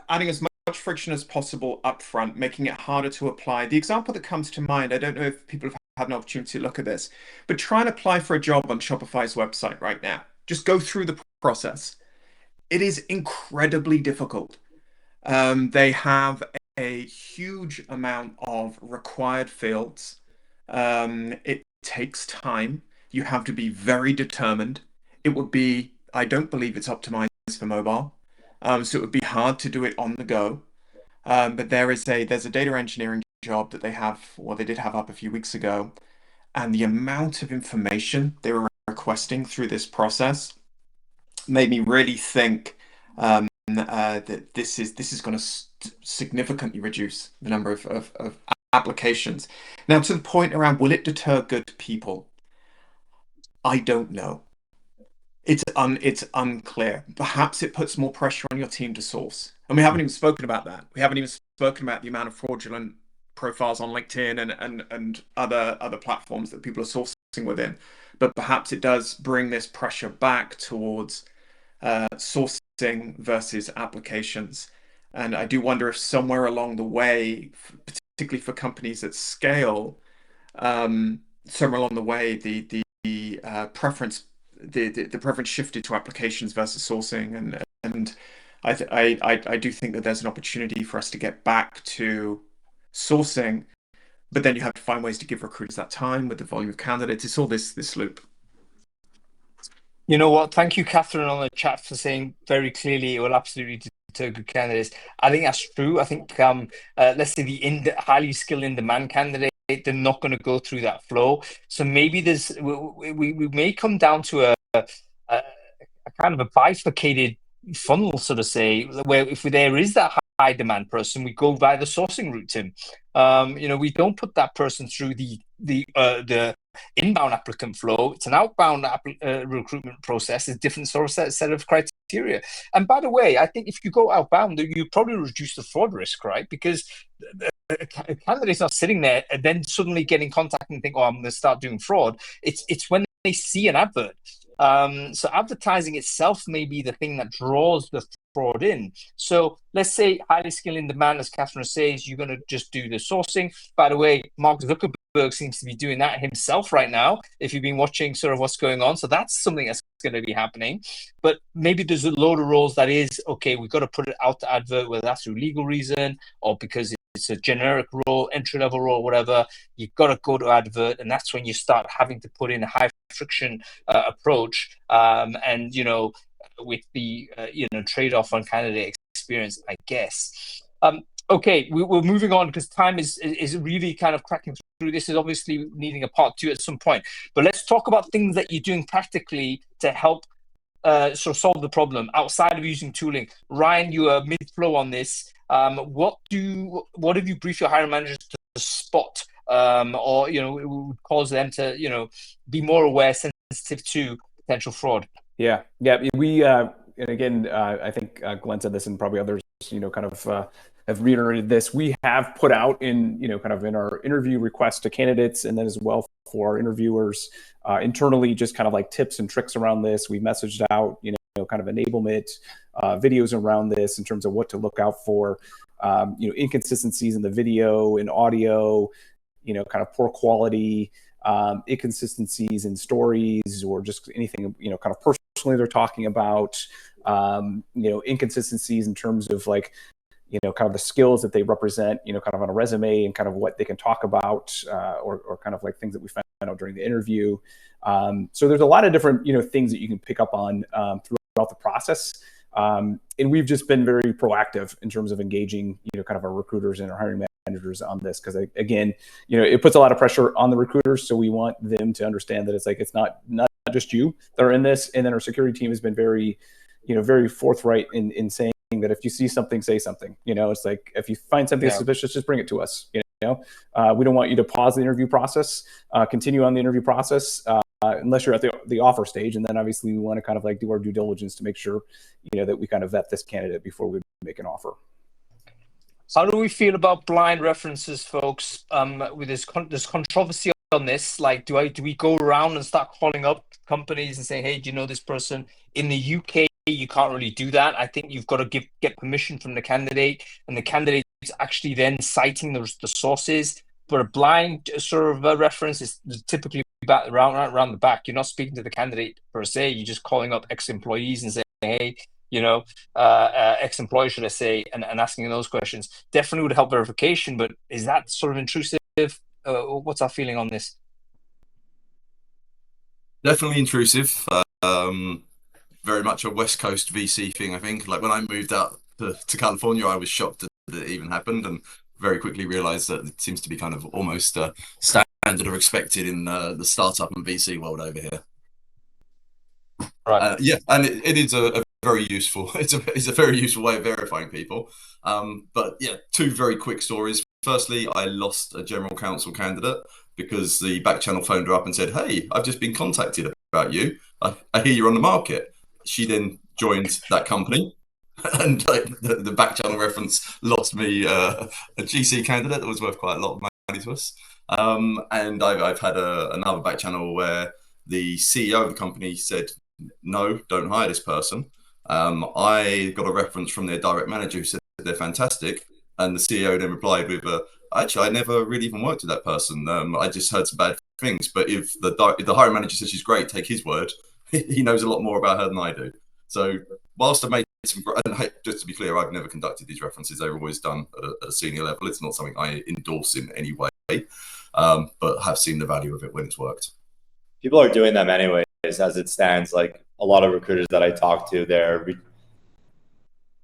adding as much friction as possible up front, making it harder to apply. The example that comes to mind, I don't know if people have had an opportunity to look at this, but try and apply for a job on Shopify's website right now. Just go through the process. It is incredibly difficult. They have a huge amount of required fields. It takes time. You have to be very determined. I don't believe it's optimized for mobile. So it would be hard to do it on the go. But there's a data engineering job that they did have up a few weeks ago. And the amount of information they were requesting through this process made me really think that this is going to significantly reduce the number of applications. Now, to the point around, will it deter good people? I don't know. It's unclear. Perhaps it puts more pressure on your team to source. And we haven't even spoken about that. We haven't even spoken about the amount of fraudulent profiles on LinkedIn and other platforms that people are sourcing within. But perhaps it does bring this pressure back towards sourcing versus applications. And I do wonder if somewhere along the way, particularly for companies at scale, somewhere along the way, the preference the preference shifted to applications versus sourcing, and I do think that there's an opportunity for us to get back to sourcing, but then you have to find ways to give recruiters that time with the volume of candidates. It's all this loop. You know what? Thank you, Catherine, on the chat for saying very clearly it will absolutely deter good candidates. I think that's true. I think let's say the highly skilled in-demand candidate, they're not going to go through that flow. So maybe we may come down to a kind of a bifurcated funnel, so to say, where if there is that high demand person, we go by the sourcing route, Tim. We don't put that person through the inbound applicant flow. It's an outbound recruitment process. It's a different sort of set of criteria. And by the way, I think if you go outbound, you probably reduce the fraud risk, right? Because a candidate's not sitting there and then suddenly getting contacted and think, oh, I'm going to start doing fraud. It's when they see an advert. So advertising itself may be the thing that draws the fraud in. So let's say highly skilled in demand, as Catherine says, you're going to just do the sourcing. By the way, Mark Zuckerberg seems to be doing that himself right now, if you've been watching sort of what's going on. So that's something that's going to be happening. But maybe there's a load of roles that is, okay, we've got to put it out to advert, whether that's through legal reason or because it's a generic role, entry-level role, whatever. You've got to go to advert, and that's when you start having to put in a high friction approach, and with the trade-off on candidate experience, I guess. Okay, we're moving on because time is really kind of cracking through. This is obviously needing a part 2 at some point. But let's talk about things that you're doing practically to help sort of solve the problem outside of using tooling. Ryan, you are mid-flow on this. What have you briefed your hiring managers to spot, or it would cause them to be more aware, sensitive to potential fraud? Yeah. We and again, I think Glenn said this, and probably others, kind of have reiterated this. We have put out in kind of in our interview requests to candidates, and then as well for our interviewers internally, just kind of like tips and tricks around this. We messaged out kind of enablement videos around this in terms of what to look out for, inconsistencies in the video and audio, kind of poor quality, inconsistencies in stories, or just anything kind of personally they're talking about, inconsistencies in terms of like kind of the skills that they represent, kind of on a resume, and kind of what they can talk about, or kind of like things that we found out during the interview. So there's a lot of different things that you can pick up on throughout the process. And we've just been very proactive in terms of engaging, kind of our recruiters and our hiring managers on this, because again, it puts a lot of pressure on the recruiters. So we want them to understand that it's not just you that are in this. And then our security team has been very, very forthright in saying that if you see something, say something. It's like if you find something suspicious, just bring it to us. We don't want you to pause the interview process, continue on the interview process. Unless you're at the offer stage, and then obviously we want to kind of like do our due diligence to make sure that we kind of vet this candidate before we make an offer. How do we feel about blind references, folks? With this controversy on this, like, do we go around and start calling up companies and saying, hey, do you know this person? In the UK, you can't really do that. I think you've got to get permission from the candidate, and the candidate's actually then citing the sources. But a blind sort of reference is typically around the back. You're not speaking to the candidate per se. You're just calling up ex-employees and saying, hey, ex-employees, should I say, and asking those questions. Definitely would help verification, but is that sort of intrusive? What's our feeling on this? Definitely intrusive. Very much a West Coast VC thing, I think. Like when I moved out to California, I was shocked that it even happened, and very quickly realized that it seems to be kind of almost standard or expected in the startup and VC world over here. Right. Yeah, and it is a very useful. It's a very useful way of verifying people. But yeah, 2 very quick stories. Firstly, I lost a general counsel candidate because the back channel phoned her up and said, "Hey, I've just been contacted about you. I hear you're on the market." She then joined that company, and the back channel reference lost me a GC candidate that was worth quite a lot of money to us. And I've had another back channel where the CEO of the company said, "No, don't hire this person." I got a reference from their direct manager who said they're fantastic, and the CEO then replied with, "Actually, I never really even worked with that person. I just heard some bad things. But if the hiring manager says she's great, take his word. He knows a lot more about her than I do." So whilst I made some, and just to be clear, I've never conducted these references. They were always done at a senior level. It's not something I endorse in any way, but have seen the value of it when it's worked. People are doing them anyways, as it stands. Like a lot of recruiters that I talk to, the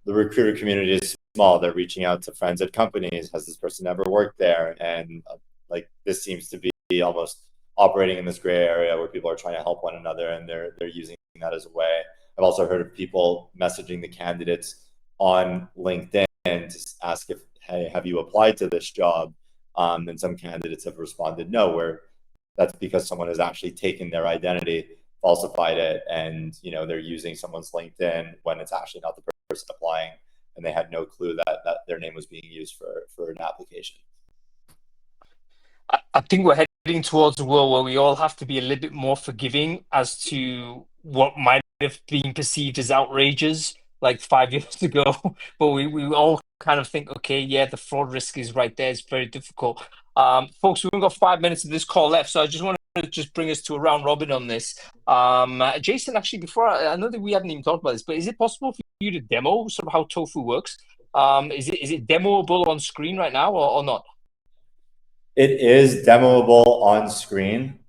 recruiter community is small. They're reaching out to friends at companies. Has this person ever worked there? And like this seems to be almost operating in this gray area where people are trying to help one another, and they're using that as a way. I've also heard of people messaging the candidates on LinkedIn to ask if, hey, have you applied to this job? And some candidates have responded no, where that's because someone has actually taken their identity, falsified it, and they're using someone's LinkedIn when it's actually not the person applying, and they had no clue that their name was being used for an application. I think we're heading towards a world where we all have to be a little bit more forgiving as to what might have been perceived as outrageous like 5 years ago. But we all kind of think, okay, yeah, the fraud risk is right there. It's very difficult. Folks, we've only got 5 minutes of this call left, so I just want to just bring us to a round robin on this. Jason, actually, before I know that we haven't even talked about this, but is it possible for you to demo sort of how tofu works? Is it demoable on screen right now or not? It is demoable on screen.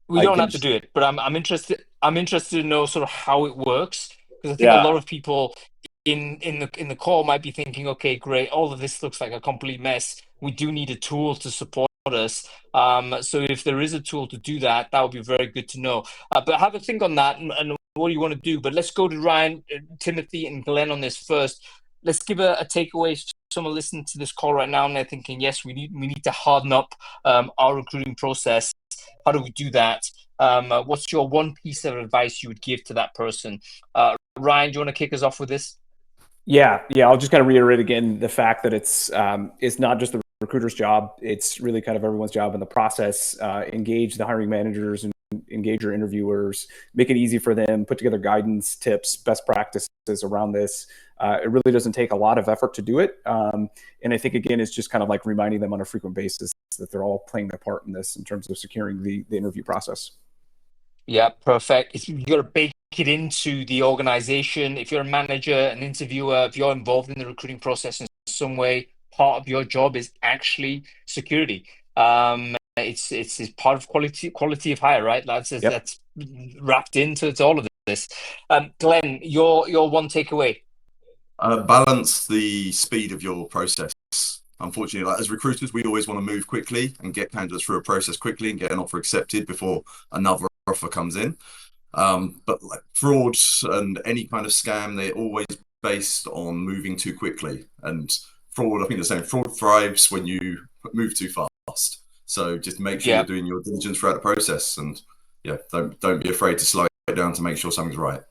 We don't have to do it, but I'm interested. I'm interested to know sort of how it works, because I think a lot of people in the call might be thinking, okay, great, all of this looks like a complete mess. We do need a tool to support us. So if there is a tool to do that, that would be very good to know. But have a think on that and what you want to do. But let's go to Ryan, Timothy, and Glenn on this first. Let's give a takeaway. Someone listening to this call right now and they're thinking, yes, we need to harden up our recruiting process. How do we do that? What's your one piece of advice you would give to that person? Ryan, do you want to kick us off with this? Yeah. I'll just kind of reiterate again the fact that it's not just the recruiter's job. It's really kind of everyone's job in the process. Engage the hiring managers and engage your interviewers, make it easy for them, put together guidance, tips, best practices around this. It really doesn't take a lot of effort to do it. And I think, again, it's just kind of like reminding them on a frequent basis that they're all playing their part in this in terms of securing the interview process. Yeah, perfect. You got to bake it into the organization. If you're a manager, an interviewer, if you're involved in the recruiting process in some way, part of your job is actually security. It's part of quality of hire, right? That's wrapped into all of this. Glenn, your one takeaway. Balance the speed of your process. Unfortunately, as recruiters, we always want to move quickly and get candidates through a process quickly and get an offer accepted before another offer comes in. But like frauds and any kind of scam, they're always based on moving too quickly. And fraud, I think they're saying fraud thrives when you move too fast. So just make sure you're doing your diligence throughout the process, and don't be afraid to slow it down to make sure something's right.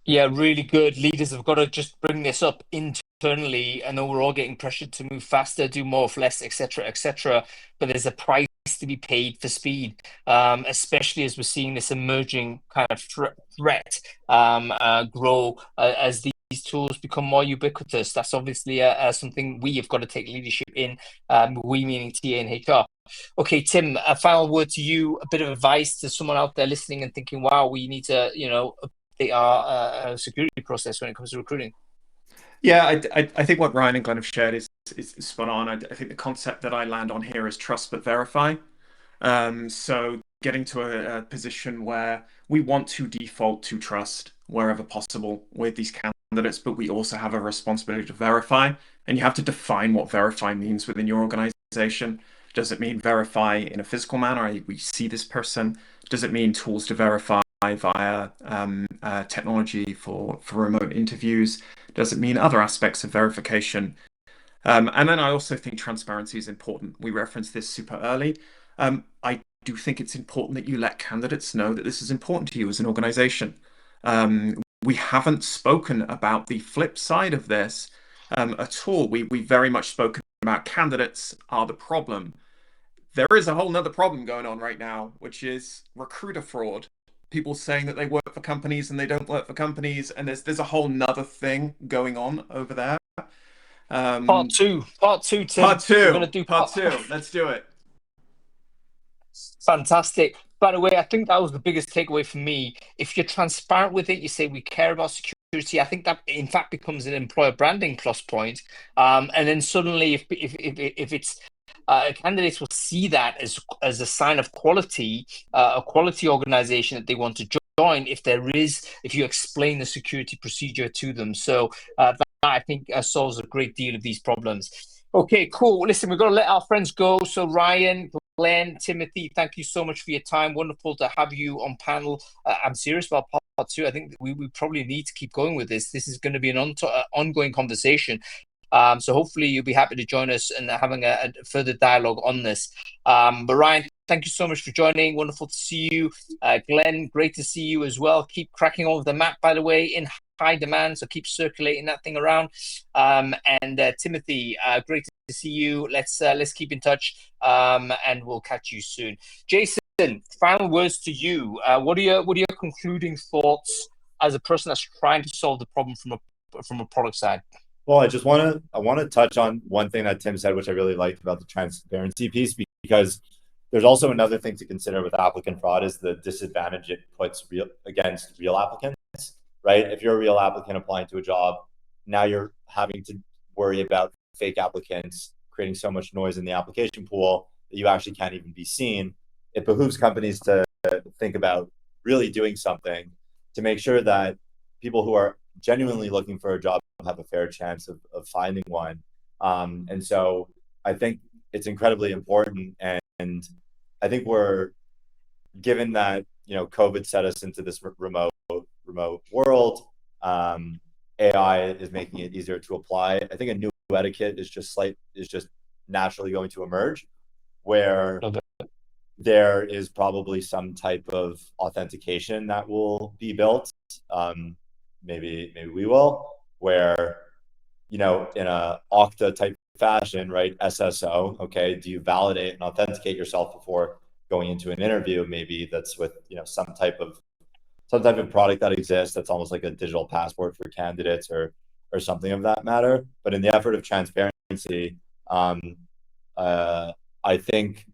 Yeah, really good. Leaders have got to just bring this up internally. I know we're all getting pressured to move faster, do more with less, etc., etc. But there's a price to be paid for speed, especially as we're seeing this emerging kind of threat grow as these tools become more ubiquitous. That's obviously something we have got to take leadership in, we meaning TA and HR. Okay, Tim, a final word to you, a bit of advice to someone out there listening and thinking, wow, we need to, our security process when it comes to recruiting. Yeah, I think what Ryan and Glenn have shared is spot on. I think the concept that I land on here is trust but verify. So getting to a position where we want to default to trust wherever possible with these candidates, but we also have a responsibility to verify. And you have to define what verify means within your organization. Does it mean verify in a physical manner? We see this person. Does it mean tools to verify via technology for remote interviews? Does it mean other aspects of verification? And then I also think transparency is important. We referenced this super early. I do think it's important that you let candidates know that this is important to you as an organization. We haven't spoken about the flip side of this at all. We very much spoken about candidates are the problem. There is a whole nother problem going on right now, which is recruiter fraud. People saying that they work for companies and they don't work for companies, and there's a whole nother thing going on over there. Part Um, two, Tim. part We're going to two, do part two. Let's do it. Fantastic. By the way, I think that was the biggest takeaway for me. If you're transparent with it, you say we care about security. I think that in fact becomes an employer branding plus point. And then suddenly, if it's candidates will see that as a sign of quality, a quality organization that they want to join. If you explain the security procedure to them, so that I think solves a great deal of these problems. Okay, cool. Listen, we've got to let our friends go. So Ryan, Glenn, Timothy, thank you so much for your time. Wonderful to have you on panel. I'm serious about part two. I think we probably need to keep going with this. This is going to be an ongoing conversation. So hopefully you'll be happy to join us and having a further dialogue on this. But Ryan, thank you so much for joining. Wonderful to see you. Glenn, great to see you as well. Keep cracking over the map, by the way, in high demand. So keep circulating that thing around. And Timothy, great to see you. Let's keep in touch, and we'll catch you soon. Jason, final words to you. What are your concluding thoughts as a person that's trying to solve the problem from a product side? Well, I want to touch on one thing that Tim said, which I really liked about the transparency piece, because there's also another thing to consider with applicant fraud is the disadvantage it puts against real applicants, right? If you're a real applicant applying to a job, now you're having to worry about fake applicants creating so much noise in the application pool that you actually can't even be seen. It behooves companies to think about really doing something to make sure that people who are genuinely looking for a job have a fair chance of finding one. And so I think it's incredibly important. And I think we're, given that, COVID set us into this remote world, AI is making it easier to apply. I think a new etiquette is just naturally going to emerge, where there is probably some type of authentication that will be built. Maybe we will, where, in a Okta type fashion, right? SSO, okay, do you validate and authenticate yourself before going into an interview? Maybe that's with, some type of product that exists that's almost like a digital passport for candidates or something of that matter. But in the effort of transparency, I think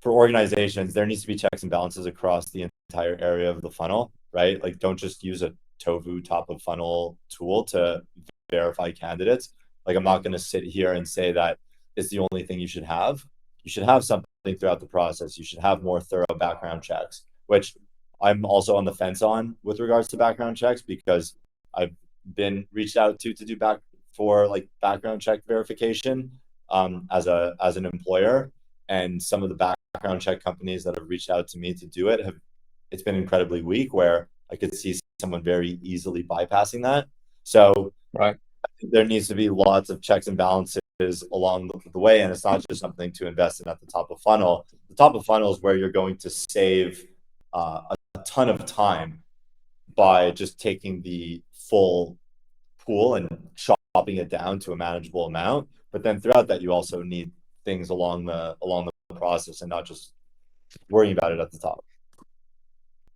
for organizations, there needs to be checks and balances across the entire area of the funnel, right? Like, don't just use a Tovu top of funnel tool to verify candidates. Like, I'm not going to sit here and say that it's the only thing you should have. You should have something throughout the process. You should have more thorough background checks, which I'm also on the fence on with regards to background checks, because I've been reached out to do background check verification as an employer, and some of the background check companies that have reached out to me to do it's been incredibly weak, where I could see someone very easily bypassing that. So right, there needs to be lots of checks and balances along the way, and it's not just something to invest in at the top of funnel. The top of funnel is where you're going to save a ton of time by just taking the full pool and chopping it down to a manageable amount. But then throughout that, you also need things along the process, and not just worrying about it at the top.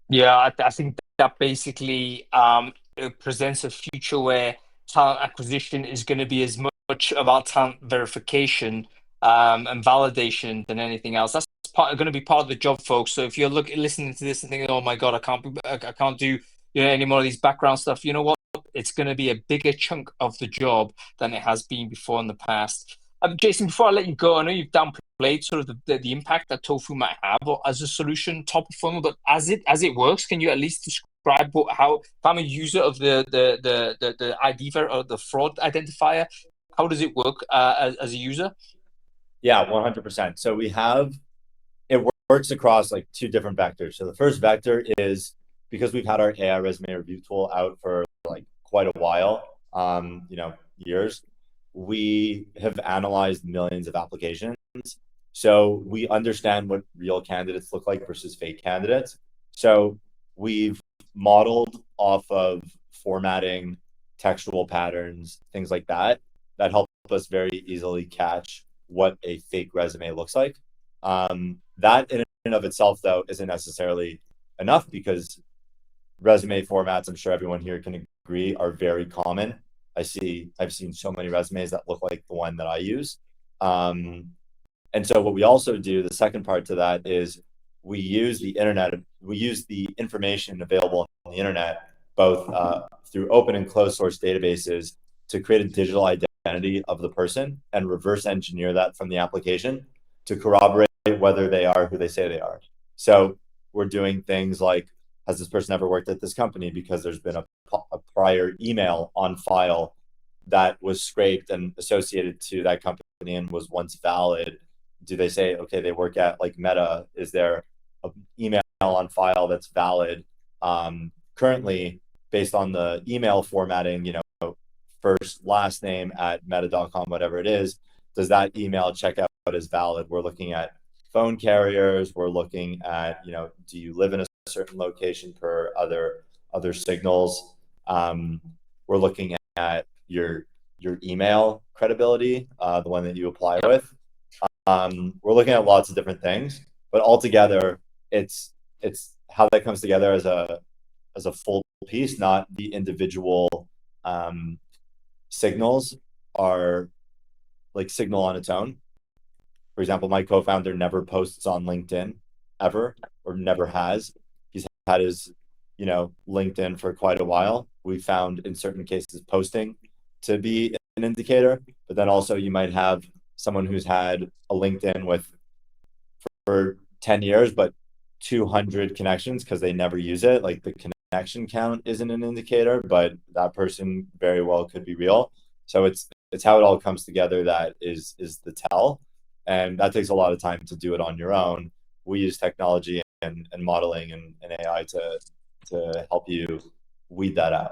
Yeah, I think that basically it presents a future where talent acquisition is going to be as much about talent verification and validation than anything else. That's going to be part of the job, folks. So if you're listening to this and thinking, "Oh my God, I can't do any more of these background stuff," you know what? It's going to be a bigger chunk of the job than it has been before in the past. Jason, before I let you go, I know you've downplayed sort of the impact that Tofu might have as a solution top of funnel, but as it works, can you at least describe how, if I'm a user of the ID or the fraud identifier, how does it work as a user? Yeah, 100%. So it works across like two different vectors. So the first vector is, because we've had our AI resume review tool out for like quite a while, years, we have analyzed millions of applications. So we understand what real candidates look like versus fake candidates. So we've modeled off of formatting, textual patterns, things like that, that help us very easily catch what a fake resume looks like. That in and of itself, though, isn't necessarily enough, because resume formats, I'm sure everyone here can agree, are very common. I've seen so many resumes that look like the one that I use. And so what we also do, the second part to that, is we use the internet, we use the information available on the internet, both through open and closed source databases, to create a digital identity of the person and reverse engineer that from the application to corroborate whether they are who they say they are. So we're doing things like, has this person ever worked at this company? Because there's been a prior email on file that was scraped and associated to that company and was once valid. Do they say, okay, they work at like Meta? Is there an email on file that's valid? Currently, based on the email formatting, you know, first, last name at meta.com, whatever it is, does that email check out as valid? We're looking at phone carriers. We're looking at, you know, do you live in a certain location per other signals? We're looking at your email credibility, the one that you apply with. We're looking at lots of different things, but altogether, it's how that comes together as a full piece, not the individual signals are like signal on its own. For example, my co-founder never posts on LinkedIn ever, or never has. He's had his, you know, LinkedIn for quite a while. We found in certain cases posting to be an indicator, but then also you might have someone who's had a LinkedIn with for 10 years, but 200 connections because they never use it. Like the connection count isn't an indicator, but that person very well could be real. So it's how it all comes together that is the tell. And that takes a lot of time to do it on your own. We use technology and modeling and AI to help you weed that out.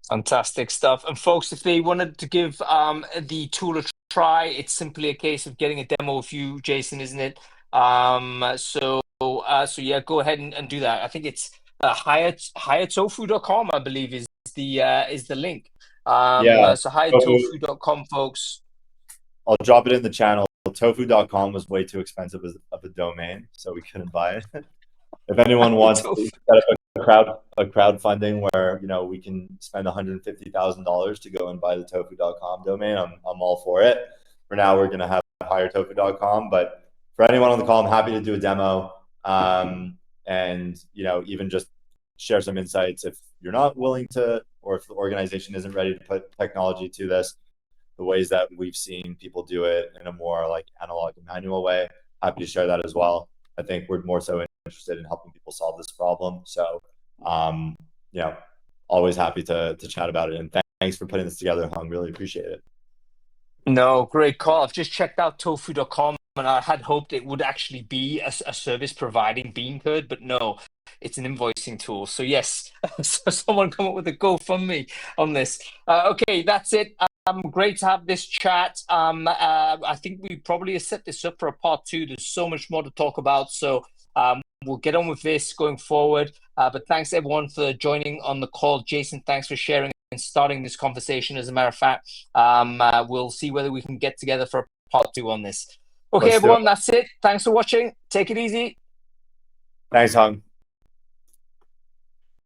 Fantastic stuff. And folks, if they wanted to give the tool a try, it's simply a case of getting a demo of you, Jason, isn't it? So yeah, go ahead and do that. I think it's hiretofu.com, I believe, is the link. So hiretofu.com, folks. I'll drop it in the channel. Tofu.com was way too expensive of a domain, so we couldn't buy it. If anyone wants to set up a crowdfunding where, you know, we can spend $150,000 to go and buy the tofu.com domain, I'm all for it. For now, we're going to have hiretofu.com, but for anyone on the call, I'm happy to do a demo, and, you know, even just share some insights if you're not willing to, or if the organization isn't ready to put technology to this, the ways that we've seen people do it in a more like analog and manual way. Happy to share that as well. I think we're more so interested in helping people solve this problem. So, you know, always happy to chat about it. And thanks for putting this together, Hung. Really appreciate it. No, great call. I've just checked out tofu.com, and I had hoped it would actually be a service providing bean curd, but no, it's an invoicing tool. So yes, so someone come up with a GoFundMe on this. Okay, that's it. Great to have this chat. I think we probably set this up for a part 2. There's so much more to talk about. So we'll get on with this going forward. But thanks everyone for joining on the call. Jason, thanks for sharing and starting this conversation. As a matter of fact, we'll see whether we can get together for a part 2 on this. Okay, everyone, that's it. Thanks for watching. Take it easy. Thanks, Hung.